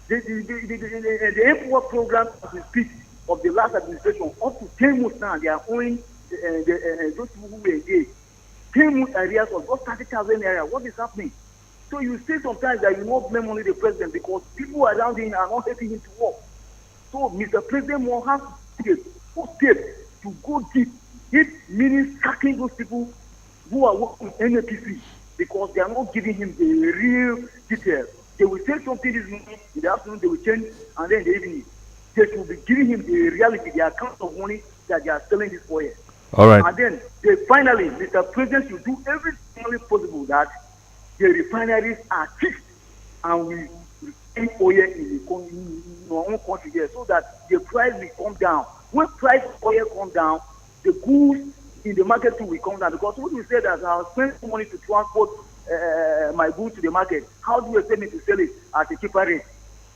F: The Empower program, as we speak, of the last administration, up to 10 months now, they are owing those people who were engaged 10 months areas of just 30,000 areas. What is happening? So you say sometimes that you not blame only the president, because people around him are not helping him to work. So Mr. President will have to take a step to go deep. It means sacking those people who are working with NAPC, because they are not giving him the real details. They will say something this morning, in the afternoon they will change, and then in the evening they should be giving him the reality, the account of money that they are selling this oil.
B: All right.
F: And then finally, Mr. President should do everything possible that the refineries are fixed and we retain oil in our own country here, so that the price will come down. When price of oil come down, the goods in the market too will come down. Because when you say that I'll spend money to transport my goods to the market, how do you expect me to sell it at a cheaper rate?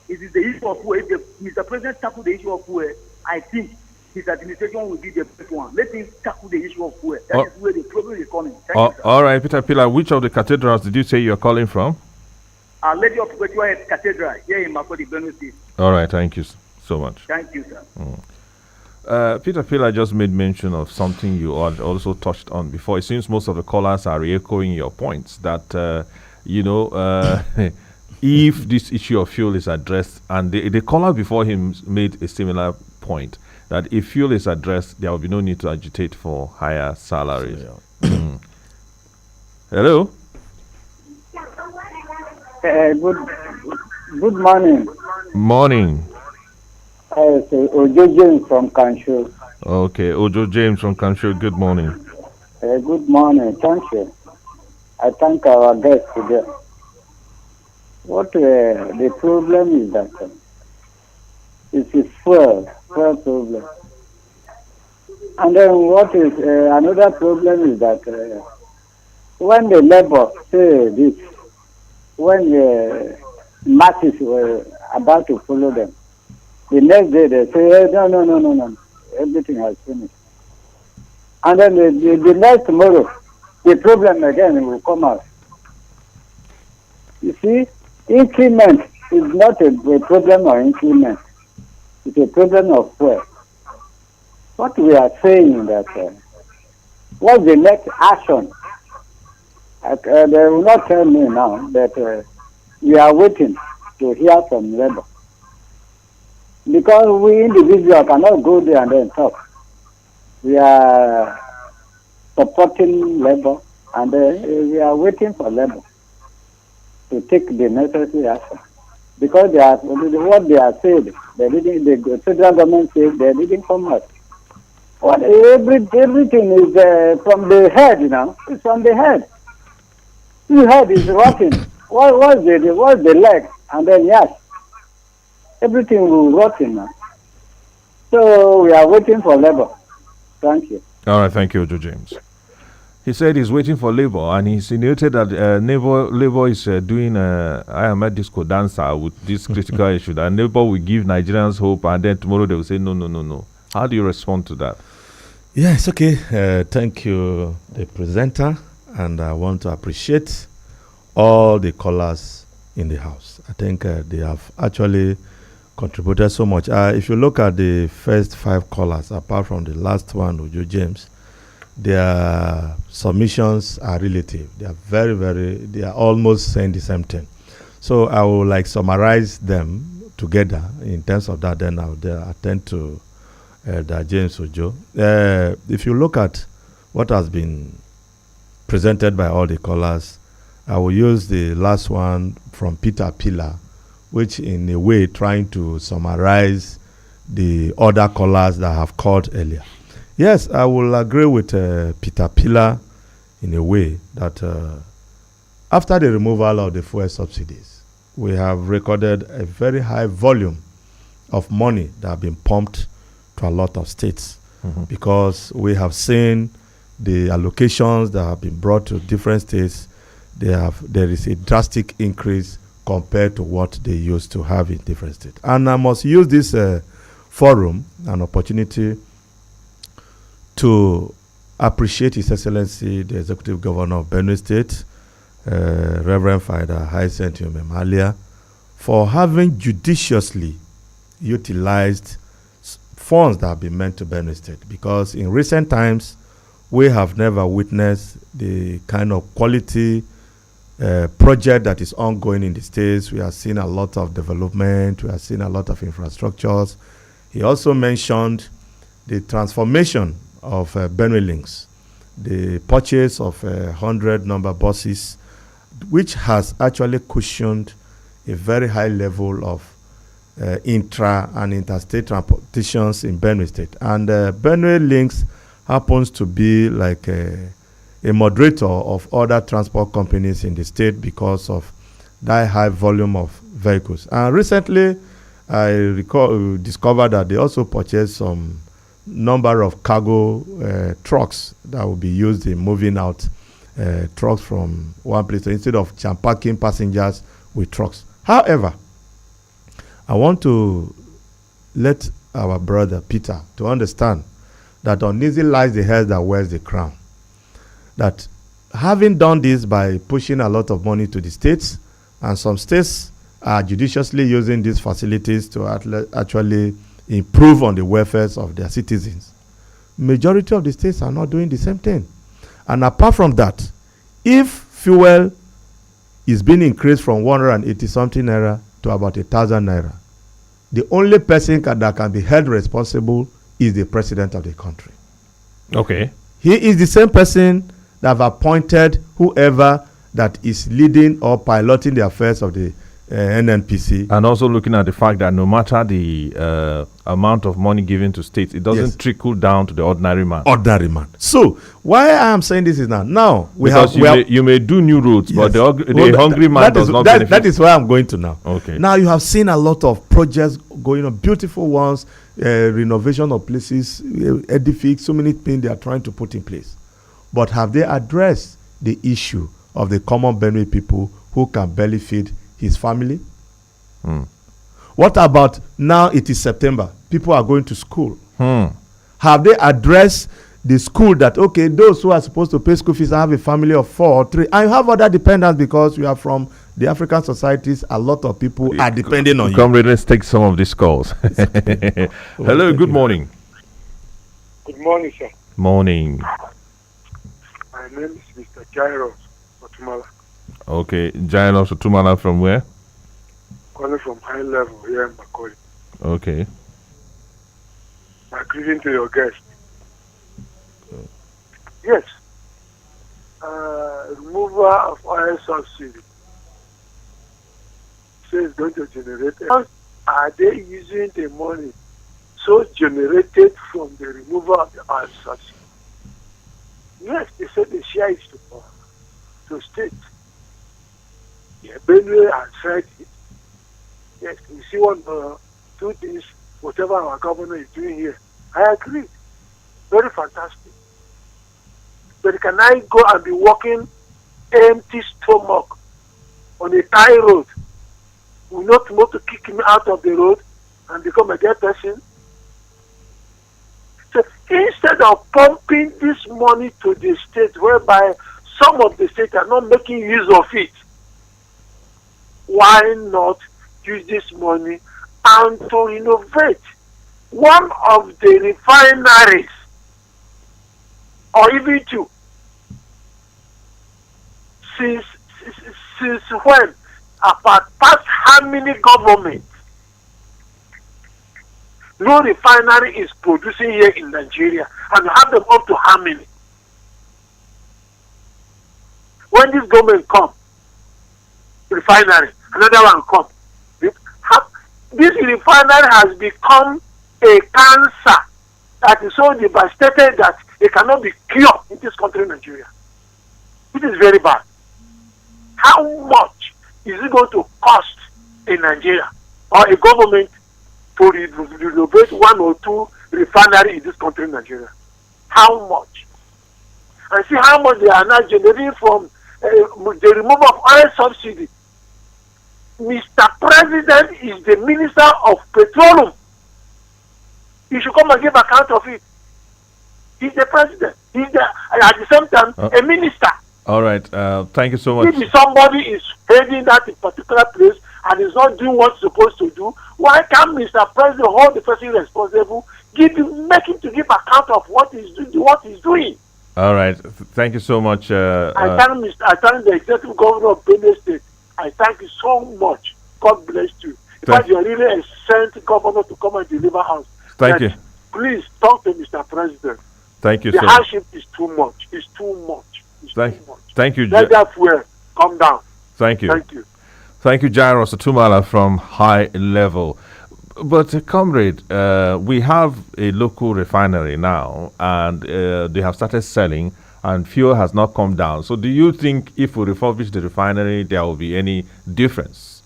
F: It is the issue of fuel. If Mr. President tackle the issue of fuel, I think his administration will be the best one. Let him tackle the issue of fuel. That is where the problem is coming. Thank you,
B: all right, Peter Pillar, which of the cathedrals did you say you're calling from?
F: Lady of Perpetual Cathedral here in Makodi, Benue State.
B: All right, thank you so much.
F: Thank you, sir.
B: Peter Pillar just made mention of something you had also touched on before. It seems most of the callers are echoing your points that, if this issue of fuel is addressed, and the caller before him made a similar point, that if fuel is addressed, there will be no need to agitate for higher salaries. So, yeah. Hello?
G: Good morning.
B: Morning.
G: Ojo James from Kanshur.
B: Okay, Ojo James from Kanshur. Good morning.
G: Good morning. Thank you. I thank our guest today. What the problem is that it is fuel problem. And then what is another problem is that when the labor say this, when the masses were about to follow them, the next day they say, hey, no, everything has finished. And then the next tomorrow, the problem again will come out. You see, increment is not a problem of increment. It's a problem of fuel. What we are saying is that what's the next action? They will not tell me now that we are waiting to hear from labor. Because we individuals cannot go there and then talk. We are supporting labor, and we are waiting for labor to take the necessary action. Because what they are saying, the federal government said they didn't come out. Everything is from the head, It's from the head. The head is rotting. What's the leg? And then, yes, everything will rot now. So we are waiting for labor. Thank you.
B: All right, thank you, Joe James. He said he's waiting for labor, and he insinuated that labor is doing I am a disco dancer with this critical issue, and labor will give Nigerians hope, and then tomorrow they will say no. How do you respond to that?
A: Yes, okay. Thank you, the presenter, and I want to appreciate all the callers in the house. I think they have actually contributed so much. If you look at the first 5 callers, apart from the last one, Ojo James, their submissions are relative. They are they are almost saying the same thing. So I will summarize them together in terms of that, then I'll attend to James Ojo. If you look at what has been presented by all the callers. I will use the last one from Peter Pillar, which in a way trying to summarize the other callers that have called earlier. Yes, I will agree with Peter Pillar in a way that after the removal of the fuel subsidies, we have recorded a very high volume of money that have been pumped to a lot of states, because we have seen the allocations that have been brought to different states. There is a drastic increase compared to what they used to have in different states. And I must use this forum, an opportunity to appreciate His Excellency, the Executive Governor of Benue State, Reverend Father Hyacinth Umemalia, for having judiciously utilized funds that have been meant to Benue State. Because in recent times, we have never witnessed the kind of quality project that is ongoing in the states. We have seen a lot of development. We have seen a lot of infrastructures. He also mentioned the transformation of Benue Links, the purchase of 100 number buses, which has actually cushioned a very high level of intra and interstate transportations in Benue State. And Benue Links happens to be like a moderator of other transport companies in the state because of that high volume of vehicles. And recently, I discovered that they also purchased some number of cargo trucks that will be used in moving out trucks from one place, instead of packing passengers with trucks. However, I want to let our brother Peter to understand that uneasy lies the head that wears the crown. That having done this by pushing a lot of money to the states, and some states are judiciously using these facilities to actually improve on the welfare of their citizens. Majority of the states are not doing the same thing. And apart from that, if fuel is being increased from 180 something naira to about 1,000 naira, the only person that can be held responsible is the president of the country.
B: Okay.
A: He is the same person that have appointed whoever that is leading or piloting the affairs of the NNPC.
B: And also looking at the fact that no matter the amount of money given to states, it doesn't trickle down to the ordinary man.
A: Ordinary man. So why I am saying this is now
B: you may do new roads, but the hungry man does not benefit.
A: That is where I'm going to now.
B: Okay.
A: Now you have seen a lot of projects going on, beautiful ones, renovation of places, edifice, so many things they are trying to put in place. But have they addressed the issue of the common Benue people who can barely feed his family? What about now? It is September. People are going to school. Have they addressed the school that, okay, those who are supposed to pay school fees have a family of 4 or 3, and you have other dependents because you are from the African societies. A lot of people are depending on you.
B: Come, let's take some of these calls. Hello, good morning.
H: Good morning, sir.
B: Morning.
H: My name is Mr. Jairo Otumala.
B: Okay, Jairo Otumala from where?
H: Calling from high level here in Makori.
B: Okay.
H: My greeting to your guest. Yes. Removal of oil subsidy. So it's going to generate. Are they using the money so generated from the removal of the oil subsidy? Yes, they said they share it to state. Yeah, Benue has said it. Yes, we see two things, whatever our governor is doing here. I agree. Very fantastic. But can I go and be walking empty stomach on a tie road? Will not want to kick me out of the road and become a dead person? So instead of pumping this money to the state, whereby some of the states are not making use of it, why not use this money and to innovate one of the refineries, or even two? Since when? About past how many governments? No refinery is producing here in Nigeria, and have them up to how many? when this government come, refinery, another one come. This refinery has become a cancer that is so devastated that it cannot be cured in this country, Nigeria. It is very bad. How much is it going to cost in Nigeria or a government to renovate one or two refineries in this country, Nigeria? How much? And see how much they are now generating from the removal of oil subsidy. Mr. President is the Minister of Petroleum. He should come and give account of it. He's the president. He's at the same time a minister.
B: All right. Thank you so much.
H: If somebody is heading that particular place and is not doing what he's supposed to do, why can't Mr. President hold the person responsible, make him to give account of what he's doing?
B: All right. Thank you so much.
H: I thank the executive governor of Benue State. I thank you so much. God bless you. Because you're really a sent governor to come and deliver us.
B: Thank you.
H: Please talk to Mr. President.
B: Thank you,
H: the
B: sir.
H: hardship is too much. It's too much.
B: Thank you.
H: Let that fuel come down.
B: Thank you.
H: Thank you.
B: Thank you, Jairus Otumala from High Level. But, comrade, we have a local refinery now, and they have started selling, and fuel has not come down. So do you think if we refurbish the refinery, there will be any difference?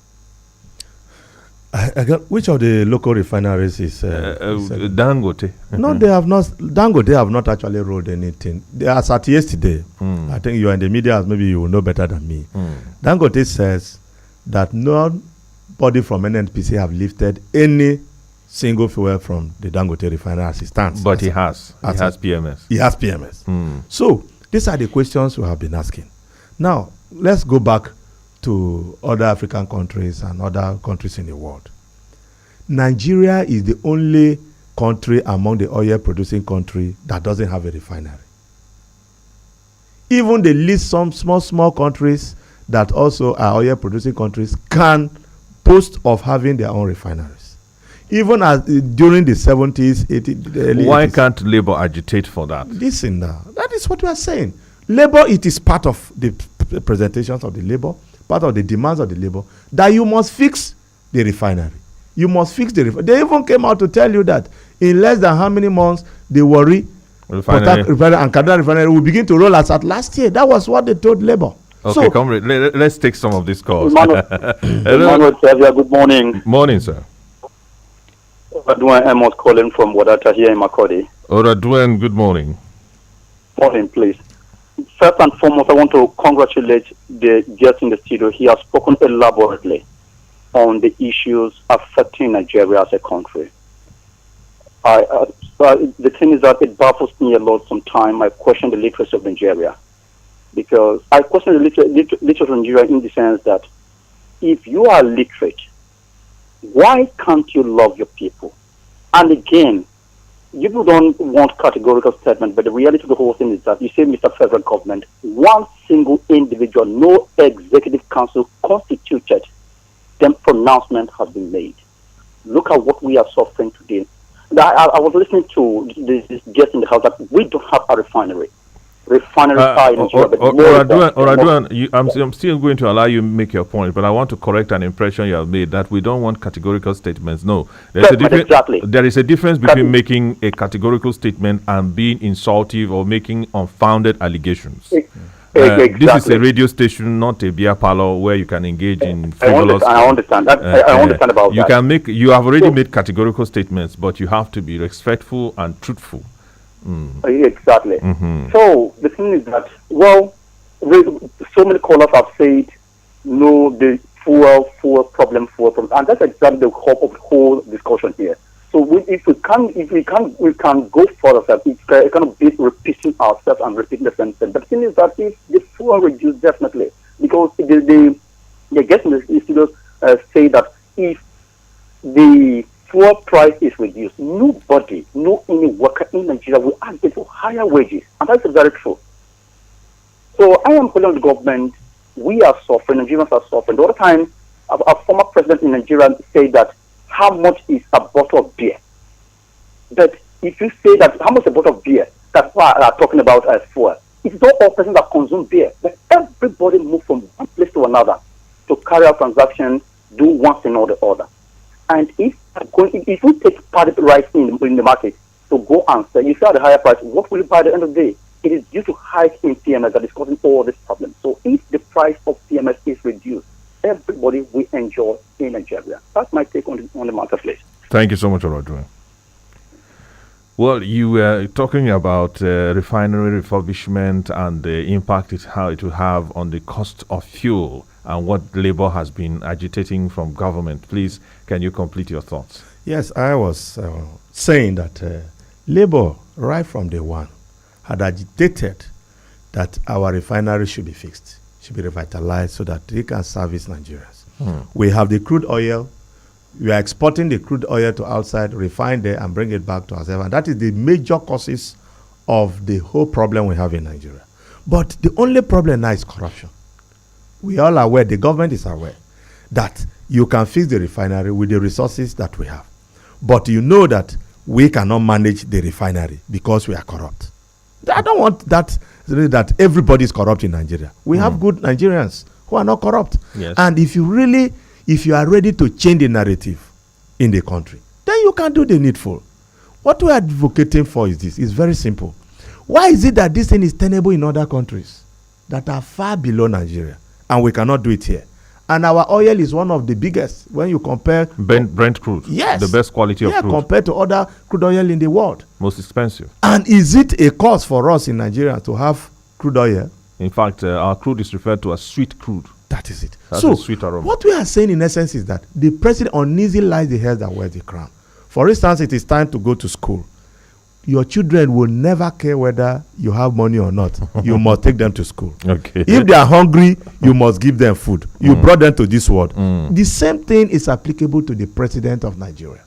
A: Which of the local refineries is
B: Dangote?
A: No, they have not. Dangote have not actually rolled anything. As at yesterday, I think you are in the media, maybe you will know better than me. Dangote says that nobody from NNPC have lifted any single fuel from the Dangote refinery as it stands.
B: But he has PMS.
A: He has PMS. So these are the questions we have been asking. Now, let's go back to other African countries and other countries in the world. Nigeria is the only country among the oil producing countries that doesn't have a refinery. Even the least some small countries that also are oil producing countries can boast of having their own refineries. Even as during the 70s, 80s, the early 80s.
B: Why can't Labour agitate for that?
A: Listen now, that is what we are saying. Labour, it is part of the presentations of the Labour, part of the demands of the Labour, that you must fix the refinery. You must fix the refinery. They even came out to tell you that in less than how many months the Warri refinery and Kaduna refinery will begin to roll as at last year. That was what they told Labour.
B: Okay,
A: so,
B: comrade, let's take some of these calls.
I: Good morning.
B: Morning, sir.
I: Oraduen Amos calling from Wadata here in Makodi.
B: Oraduen, good morning.
I: Morning, please. First and foremost, I want to congratulate the guest in the studio. He has spoken elaborately on the issues affecting Nigeria as a country. The thing is that it baffles me a lot sometimes. I question the literacy of Nigeria. Because I question the literacy of Nigeria in the sense that if you are literate, why can't you love your people? And again, people don't want categorical statement, but the reality of the whole thing is that you say, Mr. Federal Government, one single individual, no executive council constituted, then pronouncement has been made. Look at what we are suffering today. I was listening to this guest in the house that we don't have a refinery.
B: Oraduen, I'm still going to allow you to make your point, but I want to correct an impression you have made that we don't want categorical statements. No, there is a difference between making a categorical statement and being insultive or making unfounded allegations. This is a radio station, not a beer parlor where you can engage in frivolous.
I: I understand that. I understand about that.
B: You have already made categorical statements, but you have to be respectful and truthful.
I: Exactly.
B: Mm-hmm.
I: So the thing is that, so many callers have said, no, the fuel problem, and that's exactly the hope of the whole discussion here. So if we can go further. It's kind of repeating ourselves and repeating the same thing. But the thing is that if the fuel reduced, definitely, because the guests in the studios say that if the fuel price is reduced, no any worker in Nigeria will ask for higher wages, and that's very true. So I am calling on the government. We are suffering. Nigerians are suffering. The other time, a former president in Nigeria said that how much is a bottle of beer? But if you say that how much is a bottle of beer, that's why I'm talking about as fuel. It's not all persons that consume beer, but every everybody move from one place to another to carry out transactions, do one thing or the other. And if we take private rights in the market to go and sell, you sell at a higher price, what will you buy at the end of the day? It is due to hike in PMS that is causing all these problems. So if the price of PMS is reduced, everybody will enjoy in Nigeria. That's my take on the matter, please.
B: Thank you so much, Olodun. Well, you were talking about refinery refurbishment and the impact how it will have on the cost of fuel and what Labour has been agitating from government. Please, can you complete your thoughts?
A: Yes, I was saying that Labour, right from day one, had agitated that our refinery should be fixed, should be revitalized so that they can service Nigerians. We have the crude oil. We are exporting the crude oil to outside, refine there, and bring it back to ourselves. And that is the major causes of the whole problem we have in Nigeria. But the only problem now is corruption. We all are aware, the government is aware, that you can fix the refinery with the resources that we have. But you know that we cannot manage the refinery because we are corrupt. I don't want that everybody is corrupt in Nigeria. We have good Nigerians who are not corrupt.
B: Yes.
A: And if you are ready to change the narrative in the country, then you can do the needful. What we are advocating for is this. It's very simple. Why is it that this thing is tenable in other countries that are far below Nigeria and we cannot do it here? And our oil is one of the biggest when you compare
B: Brent crude.
A: Yes.
B: The best quality of crude.
A: Compared to other crude oil in the world.
B: Most expensive.
A: And is it a cause for us in Nigeria to have crude oil?
B: In fact, our crude is referred to as sweet crude.
A: That is it.
B: That's
A: so
B: a sweet aroma.
A: What we are saying in essence is that the president uneasy lies the hair that wears the crown. For instance, it is time to go to school. Your children will never care whether you have money or not. You must take them to school.
B: Okay.
A: If they are hungry, you must give them food. You brought them to this world. The same thing is applicable to the president of Nigeria.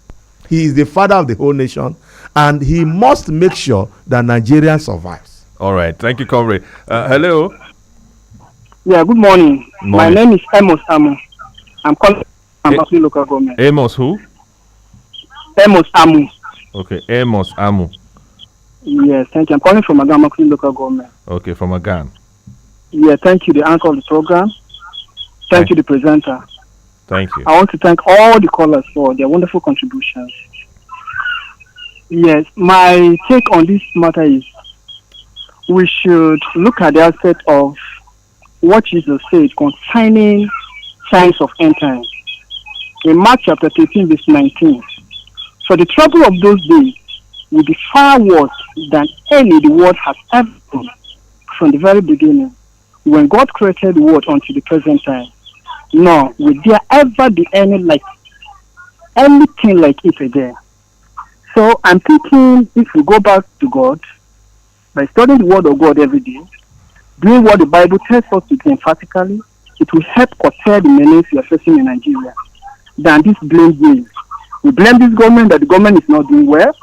A: He is the father of the whole nation, and he must make sure that Nigeria survives.
B: All right. Thank you, comrade. Hello.
J: Yeah, good morning. My name is Amos Amu. I'm calling from Amakli local government.
B: Amos who?
J: Amos Amu.
B: Okay, Amos Amu.
J: Yes, thank you. I'm calling from Amakli local government.
B: Okay, from Agan.
J: Yeah, thank you, the anchor of the program. Thank you, the presenter.
B: Thank you.
J: I want to thank all the callers for their wonderful contributions. Yes, my take on this matter is we should look at the aspect of what Jesus said concerning signs of end time. In Mark chapter 13, verse 19, for the trouble of those days will be far worse than any the world has ever been from the very beginning, when God created the world until the present time. Nor will there ever be anything like it again. So I'm thinking if we go back to God, by studying the word of God every day, doing what the Bible tells us to do emphatically, it will help curtail the menace we are facing in Nigeria than this blame game. We blame this government that the government is not doing well.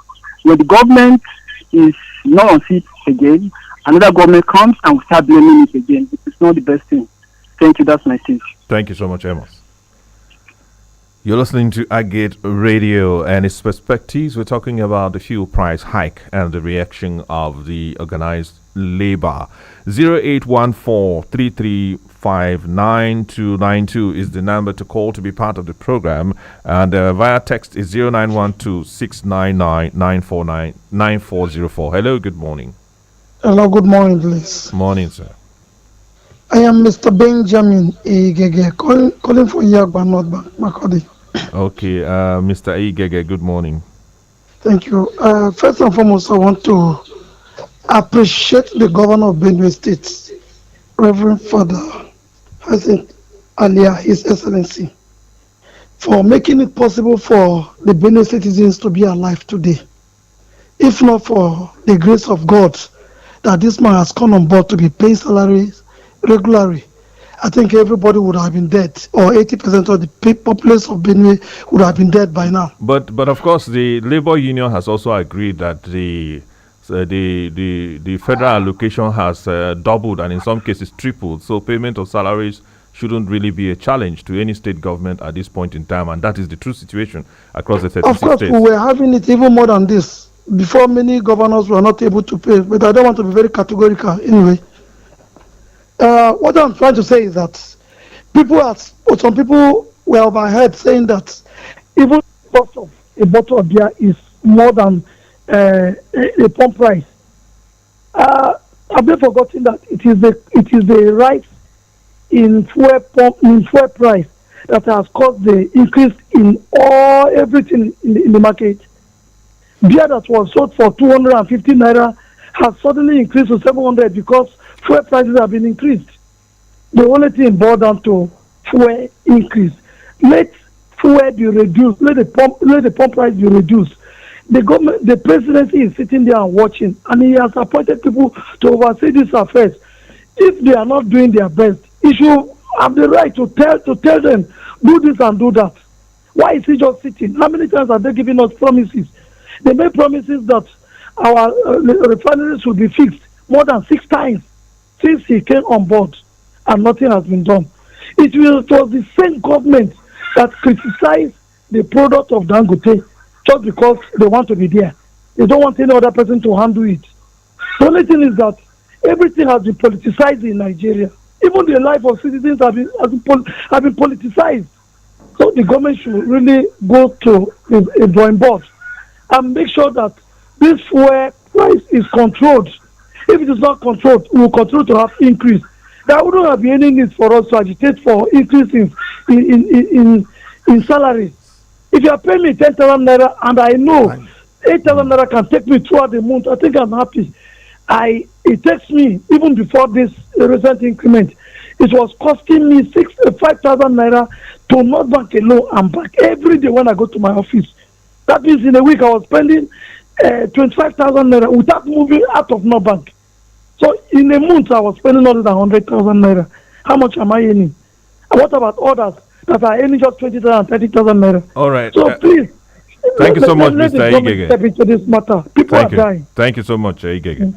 J: When the government is not on seat again, another government comes and we start blaming it again. It's not the best thing. Thank you. That's my take.
B: Thank you so much, Amos. You're listening to Agate Radio and its perspectives. We're talking about the fuel price hike and the reaction of the organized labor. 0814-335-9292 is the number to call to be part of the program. And via text is 0912-699-949-9404. Hello, good morning.
K: Hello, good morning, please.
B: Morning, sir.
K: I am Mr. Benjamin Igege, calling from Yagba, North Makodi.
B: Okay, Mr. Igege, good morning.
K: Thank you. First and foremost, I want to appreciate the governor of Benue State, Reverend Father Hassan Alia, His Excellency, for making it possible for the Benue citizens to be alive today. If not for the grace of God that this man has come on board to be paying salaries regularly, I think everybody would have been dead, or 80% of the populace of Benue would have been dead by now.
B: But of course, the labor union has also agreed that the federal allocation has doubled and in some cases tripled. So payment of salaries shouldn't really be a challenge to any state government at this point in time, and that is the true situation across the 36
K: states. Of course,
B: states.
K: We were having it even more than this. Before, many governors were not able to pay, but I don't want to be very categorical anyway. What I'm trying to say is that some people were overheard saying that even the cost of a bottle of beer is more than a pump price. Have they forgotten that it is the rise in fuel price that has caused the increase in everything in the market? Beer that was sold for 250 naira has suddenly increased to 700 because fuel prices have been increased. The only thing boiled down to fuel increase. Let fuel be reduced. Let the pump price be reduced. The presidency is sitting there and watching, and he has appointed people to oversee these affairs. If they are not doing their best, he should have the right to tell them, do this and do that. Why is he just sitting? How many times are they giving us promises? They made promises that our refineries will be fixed more than 6 times since he came on board, and nothing has been done. It was the same government that criticized the product of Dangote just because they want to be there. They don't want any other person to handle it. The only thing is that everything has been politicized in Nigeria. Even the life of citizens have been politicized. So the government should really go to a drawing board and make sure that this fuel price is controlled. If it is not controlled, we will continue to have increase. There wouldn't have been any need for us to agitate for increase in salary. If you are paying me 10,000 naira and I know 8,000 naira can take me throughout the month, I think I'm happy. It takes me, even before this recent increment, it was costing me 5,000 naira to North Bank alone and back every day when I go to my office. That means in a week I was spending 25,000 naira without moving out of North Bank. So in a month I was spending more than 100,000 naira. How much am I earning? And what about others that are earning just 20,000 and 30,000 naira?
B: All right.
K: So please.
B: Thank you so much, Mr. Igege.
K: Step into this matter. People are dying.
B: Thank you so much, Igege.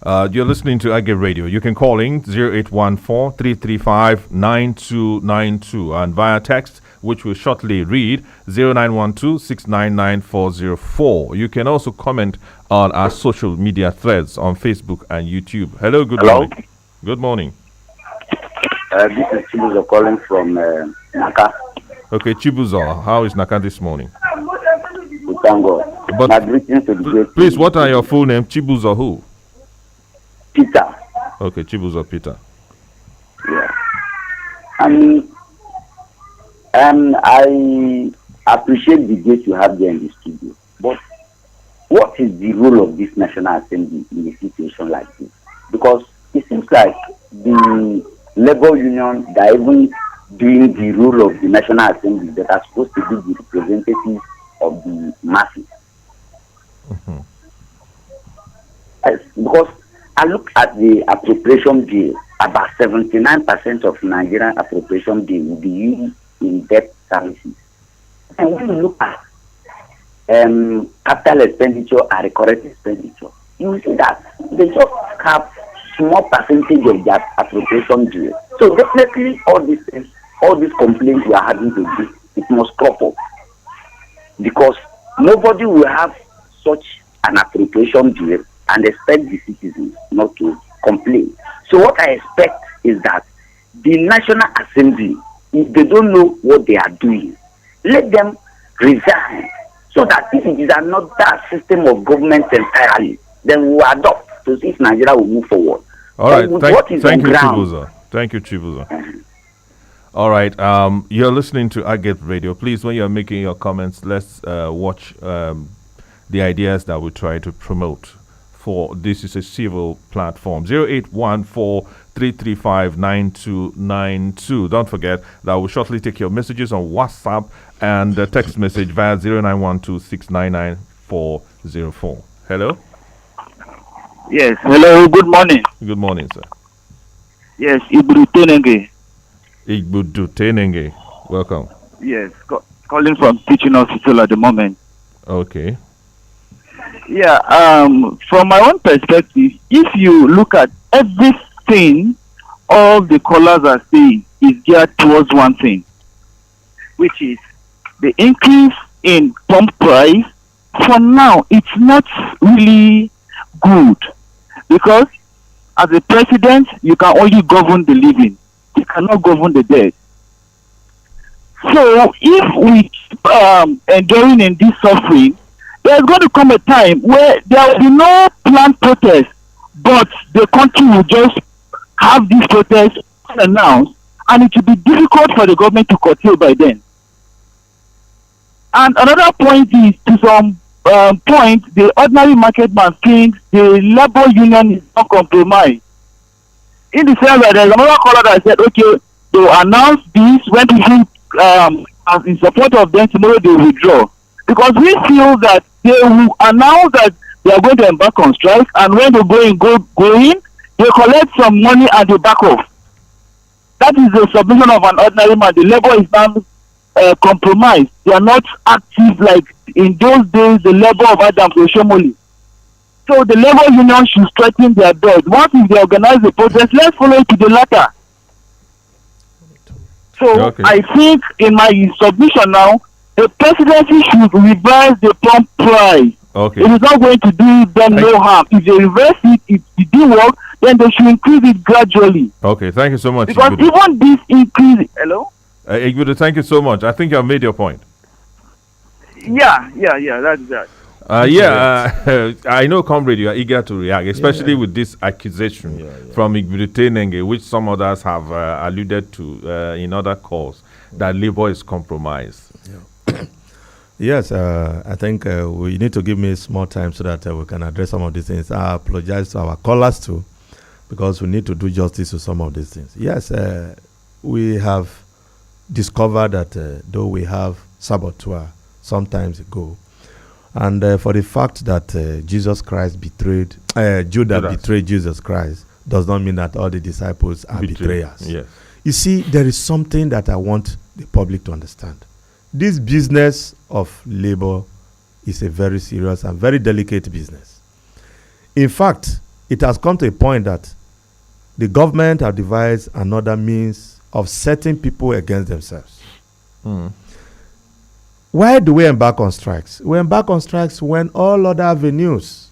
B: You're listening to Agate Radio. You can call in 0814-335-9292 and via text, which we'll shortly read, 0912-699-404. You can also comment on our social media threads on Facebook and YouTube. Hello, good morning. Good morning.
L: This is Chibuzo calling from Naka.
B: Okay, Chibuzo, how is Naka this morning?
L: We thank God.
B: But
L: my greetings to the great
B: please, what are your full name? Chibuzo who?
L: Peter.
B: Okay, Chibuzo Peter.
L: Yeah. I appreciate the guest you have there in the studio. But what is the role of this National Assembly in a situation like this? Because it seems like the labor union, they are even doing the role of the National Assembly that are supposed to be the representatives of the masses.
B: Mm-hmm.
L: Because I look at the appropriation bill, about 79% of Nigerian appropriation bill will be used in debt services. And when you look at capital expenditure and recurrent expenditure, you will see that they just have small percentage of that appropriation bill. So definitely all these things, all these complaints we are having to do, it must crop up. Because nobody will have such an appropriation bill and expect the citizens not to complain. So what I expect is that the National Assembly, if they don't know what they are doing, let them resign, so that if it is another system of government entirely, then we will adopt to see if Nigeria will move forward.
B: All right, thank you, Chibuzo. Thank you, Chibuzo. All right, you're listening to Agate Radio. Please, when you're making your comments, let's watch the ideas that we try to promote. For this is a civil platform. 0814-335-9292. Don't forget that we'll shortly take your messages on WhatsApp and text message via 0912-699-404. Hello?
M: Yes, hello, good morning.
B: Good morning, sir.
M: Yes, Igbudu Tenenge.
B: Igbudu Tenenge. Welcome.
M: Yes, calling from teaching hospital at the moment.
B: Okay.
M: Yeah, from my own perspective, if you look at everything all the callers are saying is geared towards one thing, which is the increase in pump price. For now, it's not really good, because as a president, you can only govern the living. You cannot govern the dead. So if we keep enduring in this suffering, there's going to come a time where there will be no planned protest, but the country will just have this protest unannounced, and it will be difficult for the government to curtail by then. And another point is, to some point, the ordinary market man thinks the labor union is not compromised. In the sense that there's another caller that said, okay, they will announce this when people are in support of them, tomorrow they will withdraw. Because we feel that they will announce that they are going to embark on strike, and when they go in, they collect some money and they back off. That is the submission of an ordinary man. The labor is not compromised. They are not active like in those days, the labor of Adam Oshomole. So the labor union should strengthen their bed. Once if they organize the protest, let's follow it to the latter. So I think in my submission now, the presidency should reverse the pump price.
B: Okay.
M: It is not going to do them no harm. If they reverse it, if it didn't work, then they should increase it gradually.
B: Okay, thank you so much.
M: Because even this increase, hello?
B: Igbudu, thank you so much. I think you have made your point.
M: Yeah, that's that.
B: I know, comrade, you are eager to react, especially with this accusation from Igbudu Tenenge, which some others have alluded to in other calls, that labor is compromised.
A: Yes, I think we need to give me small time so that we can address some of these things. I apologize to our callers too, because we need to do justice to some of these things. Yes, we have discovered that though we have saboteur sometimes ago, and for the fact that Jesus Christ betrayed, Judas betrayed Jesus Christ, does not mean that all the disciples are betrayers.
B: Yes.
A: You see, there is something that I want the public to understand. This business of labor is a very serious and very delicate business. In fact, it has come to a point that the government have devised another means of setting people against themselves. Why do we embark on strikes? We embark on strikes when all other avenues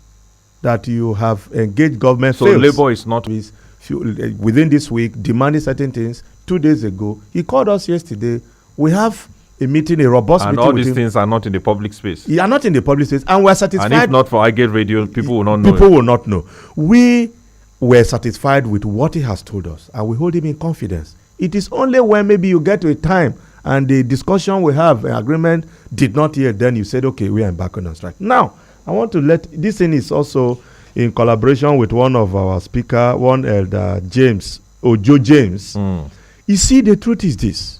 A: that you have engaged government
B: fails. So labor is not...
A: Within this week, demanding certain things. 2 days ago, he called us yesterday. We have a meeting, a robust meeting.
B: And all these things are not in the public space.
A: They are not in the public space. And we're satisfied.
B: And if not for iGate Radio, people will not know.
A: People will not know. We were satisfied with what he has told us. And we hold him in confidence. It is only when maybe you get to a time and the discussion we have, an agreement did not yield, then you said, okay, we are embarking on strike. Now, I want to this thing is also in collaboration with one of our speaker, one elder, Joe James. You see, the truth is this.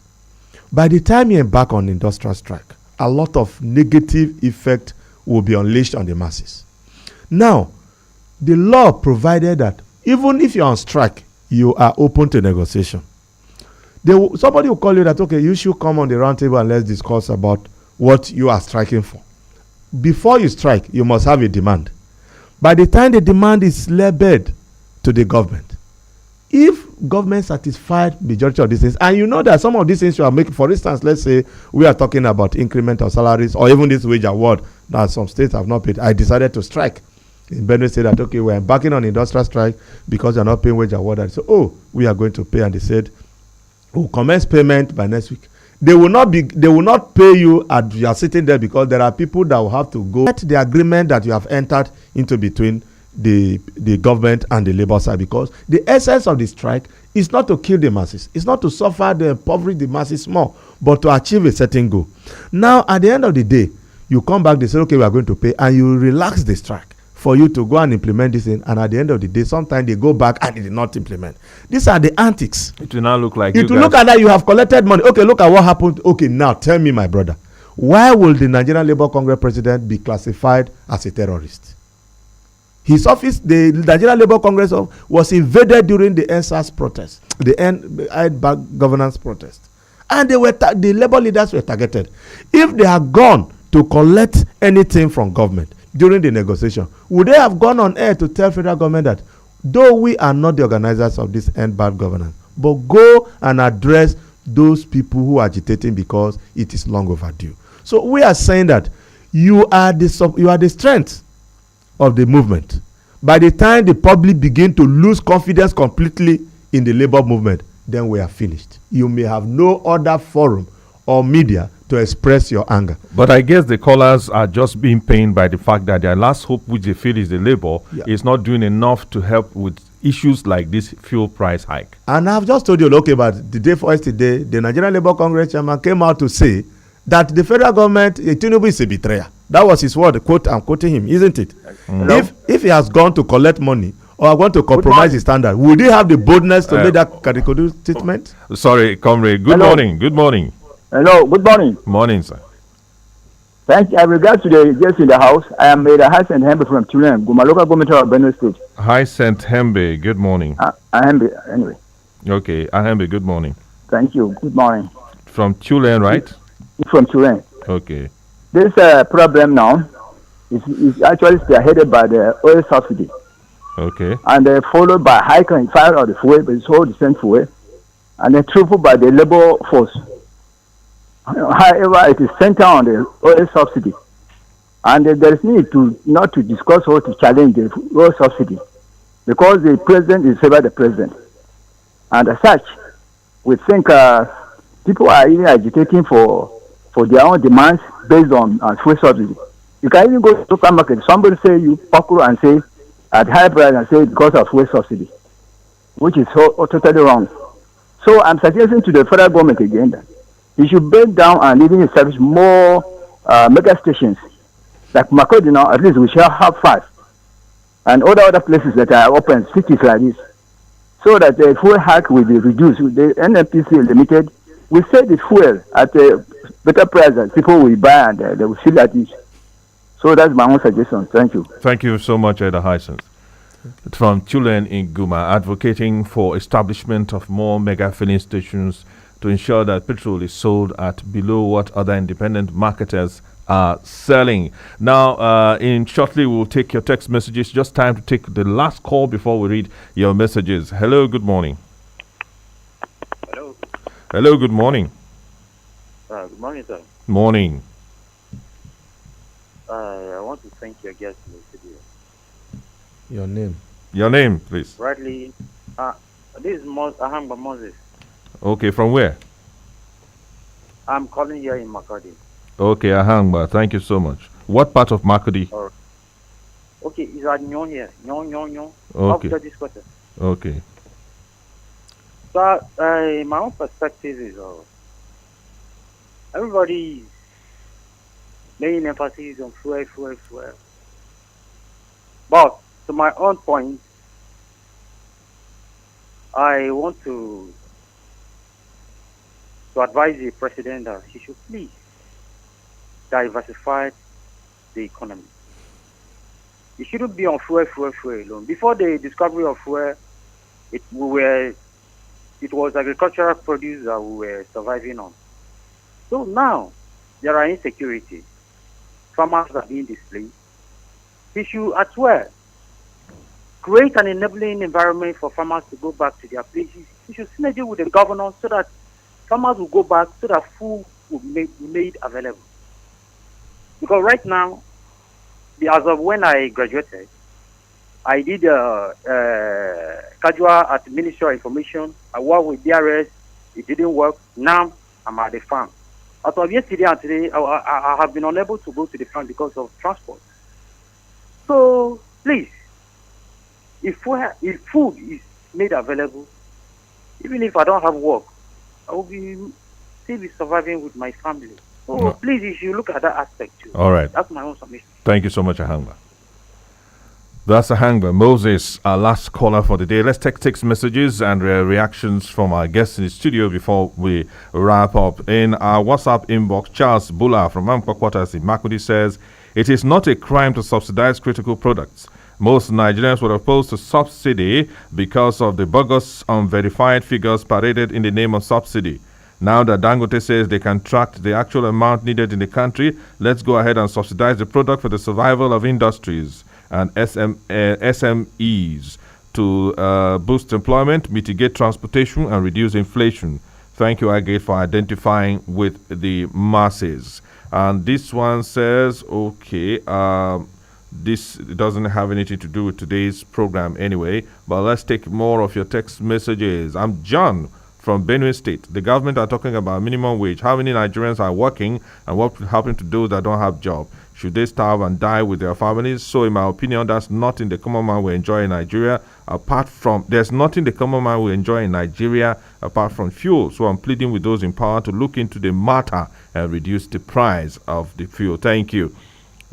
A: By the time you embark on industrial strike, a lot of negative effect will be unleashed on the masses. Now, the law provided that even if you're on strike, you are open to negotiation. Somebody will call you that, okay, you should come on the round table and let's discuss about what you are striking for. Before you strike, you must have a demand. By the time the demand is labeled to the government, if government satisfied majority of these things, and you know that some of these things you are making, for instance, let's say we are talking about increment of salaries or even this wage award that some states have not paid. I decided to strike. In Benue said that, okay, we're embarking on industrial strike because they're not paying wage award. And so, we are going to pay. And they said, we'll commence payment by next week. They will not pay you as you are sitting there, because there are people that will have to go at the agreement that you have entered into between the government and the labor side, because the essence of the strike is not to kill the masses, it's not to suffer the impoverish the masses more, but to achieve a certain goal. Now, at the end of the day, you come back, they say, okay, we are going to pay, and you relax the strike for you to go and implement this thing, and at the end of the day, sometimes they go back and they did not implement. These are the antics.
B: It will now look like
A: it will look at that you have collected money. Okay, look at what happened. Okay, now tell me, my brother, why will the Nigerian Labour Congress president be classified as a terrorist? His office, the Nigerian Labour Congress, was invaded during the NSAS protest, the End Bad Governance protest, and the labor leaders were targeted. If they had gone to collect anything from government during the negotiation, would they have gone on air to tell federal government that though we are not the organizers of this End Bad Governance, but go and address those people who are agitating because it is long overdue? So we are saying that you are the strength of the movement, By the time the public begin to lose confidence completely in the labor movement, then we are finished. You may have no other forum or media to express your anger.
B: But I guess the callers are just being pained by the fact that their last hope, which they feel is the labor, is not doing enough to help with issues like this fuel price hike.
A: And I've just told you, okay, but the day for yesterday, the Nigerian Labour Congress chairman came out to say that the federal government, Tinubu is a betrayer. That was his word, quote, I'm quoting him, isn't it? If he has gone to collect money or going to compromise his standard, would he have the boldness to make that categorical statement?
B: Sorry, comrade. Good morning. Good morning.
N: Hello, good morning.
B: Morning, sir.
N: Thank you. In regards to the guests in the house, I am Mayor Hassan Hembe from Tulane, Guma local government of Benue State.
B: Hi, St. Hembe. Good morning.
N: Hembe, anyway.
B: Okay, Hembe, good morning.
N: Thank you. Good morning.
B: From Tulane, right?
N: From Tulane.
B: Okay.
N: This problem now is actually spearheaded by the oil subsidy.
B: Okay.
N: And followed by hiking in fire of the fuel, but it's all the same fuel. And then tripled by the labor force. However, it is centered on the oil subsidy. And there is need to not to discuss or to challenge the oil subsidy because the president is favored the president. And as such, we think people are even agitating for their own demands based on fuel subsidy. You can even go to the supermarket. Somebody say you popular and say at high price and say because of fuel subsidy, which is totally wrong. So I'm suggesting to the federal government again that you should break down and even establish more mega stations like Makurdi now. At least we shall have 5, and other places that are open cities like this, so that the fuel hike will be reduced. The NNPC Limited will sell the fuel at a better price that people will buy and they will feel at ease. So that's my own suggestion. Thank you.
B: Thank you so much, Eda Hyacinth. From Tulane in Guma, advocating for establishment of more mega filling stations to ensure that petrol is sold at below what other independent marketers are selling. Now, in shortly, we'll take your text messages. Just time to take the last call before we read your messages. Hello, good morning.
O: Hello.
B: Hello, good morning.
O: Good morning, sir.
B: Morning.
O: I want to thank your guest in the studio.
A: Your name?
B: Your name, please.
O: Rightly, this is Ahamba Moses.
B: Okay, from where?
O: I'm calling here in Makurdi.
B: Okay, Ahangba, thank you so much. What part of Makurdi?
O: Okay, it's at Nyon here. Nyon.
B: Okay.
O: After this quarter.
B: Okay.
O: So, my own perspective is everybody is laying emphasis on fuel. But, to my own point, I want to advise the president that he should please diversify the economy. It shouldn't be on fuel alone. Before the discovery of fuel, it was agricultural produce that we were surviving on. So now there are insecurity. Farmers are being displaced. We should as well create an enabling environment for farmers to go back to their places. We should synergy with the governors so that farmers will go back, so that food will be made available. Because right now, as of when I graduated, I did casual at Ministry of Information. I worked with DRS. It didn't work. Now I'm at the farm. As of yesterday and today, I have been unable to go to the farm because of transport. So please, if food is made available, even if I don't have work, I will still be surviving with my family. So please, you should look at that aspect too.
B: All right.
O: That's my own submission.
B: Thank you so much, Ahangba. That's Ahangba. Moses, our last caller for the day. Let's take text messages and reactions from our guests in the studio before we wrap up. In our WhatsApp inbox, Charles Bula from Ampa Quarters in Makurdi says, it is not a crime to subsidize critical products. Most Nigerians were opposed to subsidy because of the bogus, unverified figures paraded in the name of subsidy. Now that Dangote says they can track the actual amount needed in the country, let's go ahead and subsidize the product for the survival of industries and SMEs to boost employment, mitigate transportation, and reduce inflation. Thank you, Agate, for identifying with the masses. And this one says, okay, This doesn't have anything to do with today's program anyway, but let's take more of your text messages. I'm John from Benue State. The government are talking about minimum wage. How many Nigerians are working, and what will happen to those that don't have job? Should they starve and die with their families? So in my opinion, that's nothing the common man will enjoy in Nigeria there's nothing the common man will enjoy in Nigeria apart from fuel. So I'm pleading with those in power to look into the matter and reduce the price of the fuel. Thank you.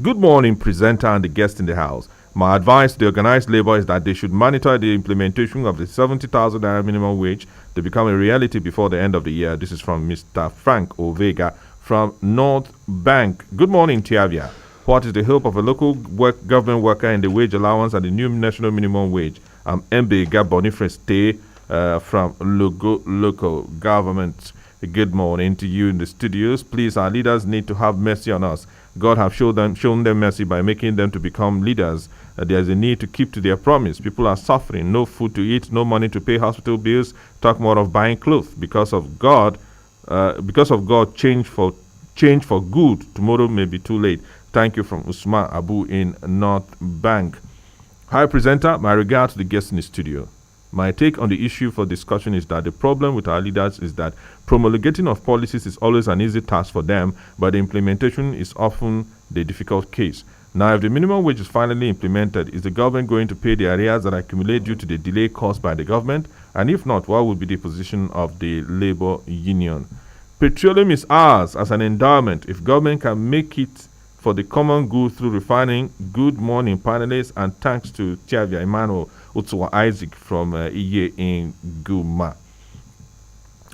B: Good morning, presenter and the guest in the house. My advice to the organized labor is that they should monitor the implementation of the 70,000 naira minimum wage to become a reality before the end of the year. This is from Mr. Frank Ovega from North Bank. Good morning, Tiavia. What is the hope of a local government worker in the wage allowance and the new national minimum wage? I'm Mbega Boniface Day from local government. Good morning to you in the studios. Please, our leaders need to have mercy on us. God have shown them mercy by making them to become leaders. There's a need to keep to their promise. People are suffering, no food to eat, no money to pay hospital bills. Talk more of buying clothes. Because of God, change for good. Tomorrow may be too late. Thank you from Usman Abu in North Bank. Hi, presenter. My regard to the guests in the studio. My take on the issue for discussion is that the problem with our leaders is that promulgating of policies is always an easy task for them, but the implementation is often the difficult case. Now, if the minimum wage is finally implemented, is the government going to pay the arrears that accumulate due to the delay caused by the government? And if not, what would be the position of the labor union? Petroleum is ours as an endowment. If government can make it for the common good through refining. Good morning, panelists, and thanks to Tiavia Emmanuel Utuwa Isaac from Iye in Guma.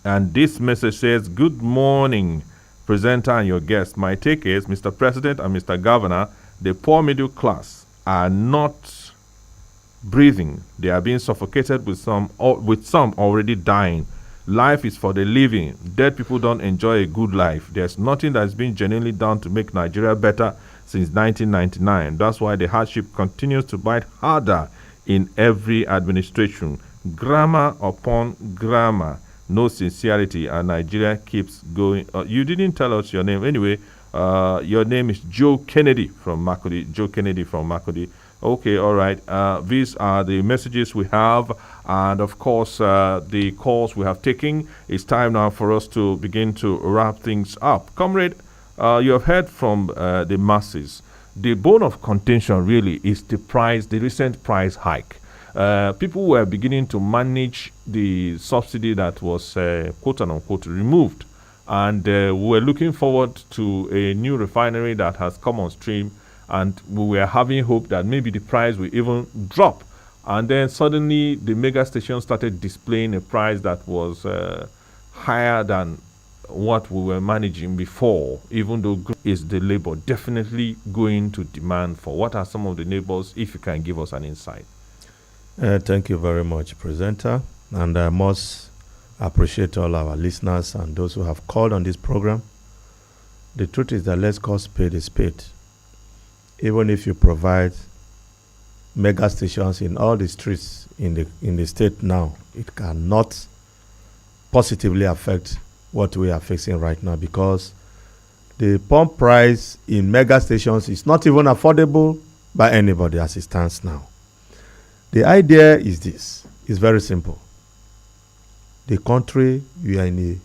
B: And this message says, good morning, presenter and your guest. My take is, Mr. President and Mr. Governor, the poor middle class are not breathing. They are being suffocated with some already dying. Life is for the living. Dead people don't enjoy a good life. There's nothing that's been genuinely done to make Nigeria better since 1999. That's why the hardship continues to bite harder in every administration. Grammar upon grammar. No sincerity, and Nigeria keeps going. You didn't tell us your name. Anyway, your name is Joe Kennedy from Makurdi. Joe Kennedy from Makurdi. Okay, all right. These are the messages we have, and of course, the calls we have taken. It's time now for us to begin to wrap things up. Comrade, you have heard from the masses. The bone of contention really is the recent price hike. People were beginning to manage the subsidy that was quote unquote removed, and we were looking forward to a new refinery that has come on stream. And we were having hope that maybe the price will even drop. And then suddenly the mega station started displaying a price that was higher than what we were managing before, even though is the labor definitely going to demand for. What are some of the neighbors, if you can give us an insight?
A: Thank you very much, presenter. And I must appreciate all our listeners and those who have called on this program. The truth is that let's call spade a spade. Even if you provide mega stations in all the streets in the state now, it cannot positively affect what we are facing right now, because the pump price in mega stations is not even affordable by anybody as it stands now. The idea is this. It's very simple. The country, we are in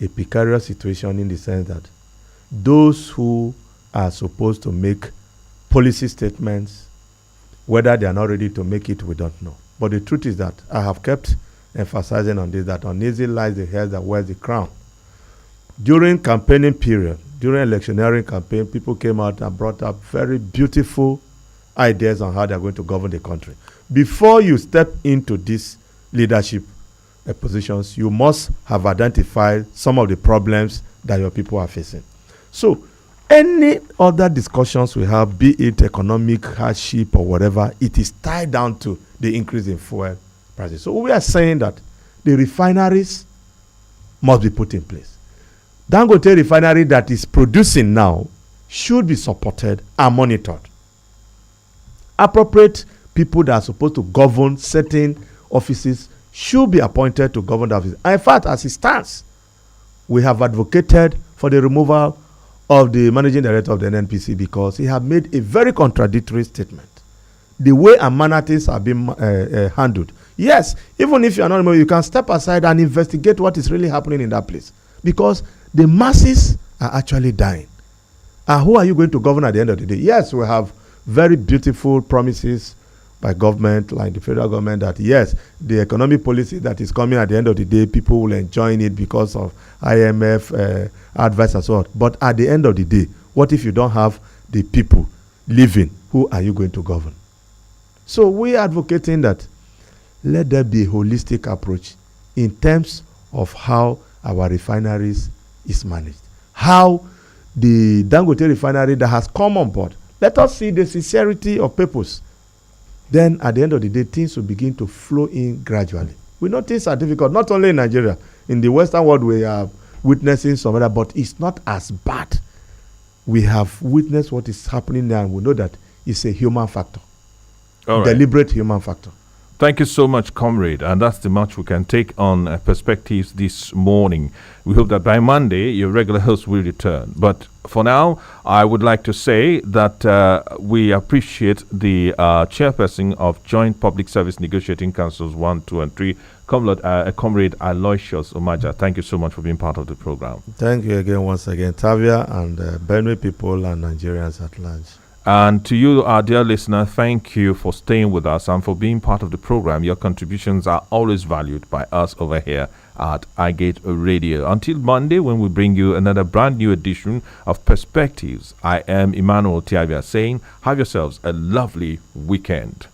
A: a precarious situation in the sense that those who are supposed to make policy statements, whether they are not ready to make it, we don't know. But the truth is that I have kept emphasizing on this, that uneasy lies the head that wears the crown. During campaigning period, during electioneering campaign, people came out and brought up very beautiful ideas on how they are going to govern the country. Before you step into these leadership positions, you must have identified some of the problems that your people are facing. So, any other discussions we have, be it economic hardship or whatever, it is tied down to the increase in fuel prices. So we are saying that the refineries must be put in place. Dangote refinery that is producing now should be supported and monitored. Appropriate people that are supposed to govern certain offices should be appointed to govern the office. In fact, as it stands, we have advocated for the removal of the managing director of the NNPC because he had made a very contradictory statement. The way amenities are being handled. Yes, even if you are not, you can step aside and investigate what is really happening in that place because the masses are actually dying. And who are you going to govern at the end of the day? Yes, we have very beautiful promises by government, like the federal government, that yes, the economic policy that is coming at the end of the day, people will enjoy it because of IMF advice and so on. But at the end of the day, what if you don't have the people living? Who are you going to govern? So we are advocating that let there be a holistic approach in terms of how our refineries is managed. How the Dangote refinery that has come on board, let us see the sincerity of purpose. Then at the end of the day, things will begin to flow in gradually. We know things are difficult, not only in Nigeria. In the Western world, we are witnessing some other, but it's not as bad. We have witnessed what is happening now, and we know that it's a human factor.
B: All right.
A: Deliberate human factor.
B: Thank you so much, comrade. And that's the much we can take on Perspectives this morning. We hope that by Monday, your regular host will return. But for now, I would like to say that we appreciate the chairperson of Joint Public Service Negotiating Councils 1, 2, and 3, Comrade Aloysius Omaja. Thank you so much for being part of the program.
A: Thank you again, once again, Tavia and Benue people and Nigerians at large.
B: And to you, our dear listener, thank you for staying with us and for being part of the program. Your contributions are always valued by us over here at iGate Radio. Until Monday, when we bring you another brand new edition of Perspectives, I am Emmanuel Tiavia saying, have yourselves a lovely weekend.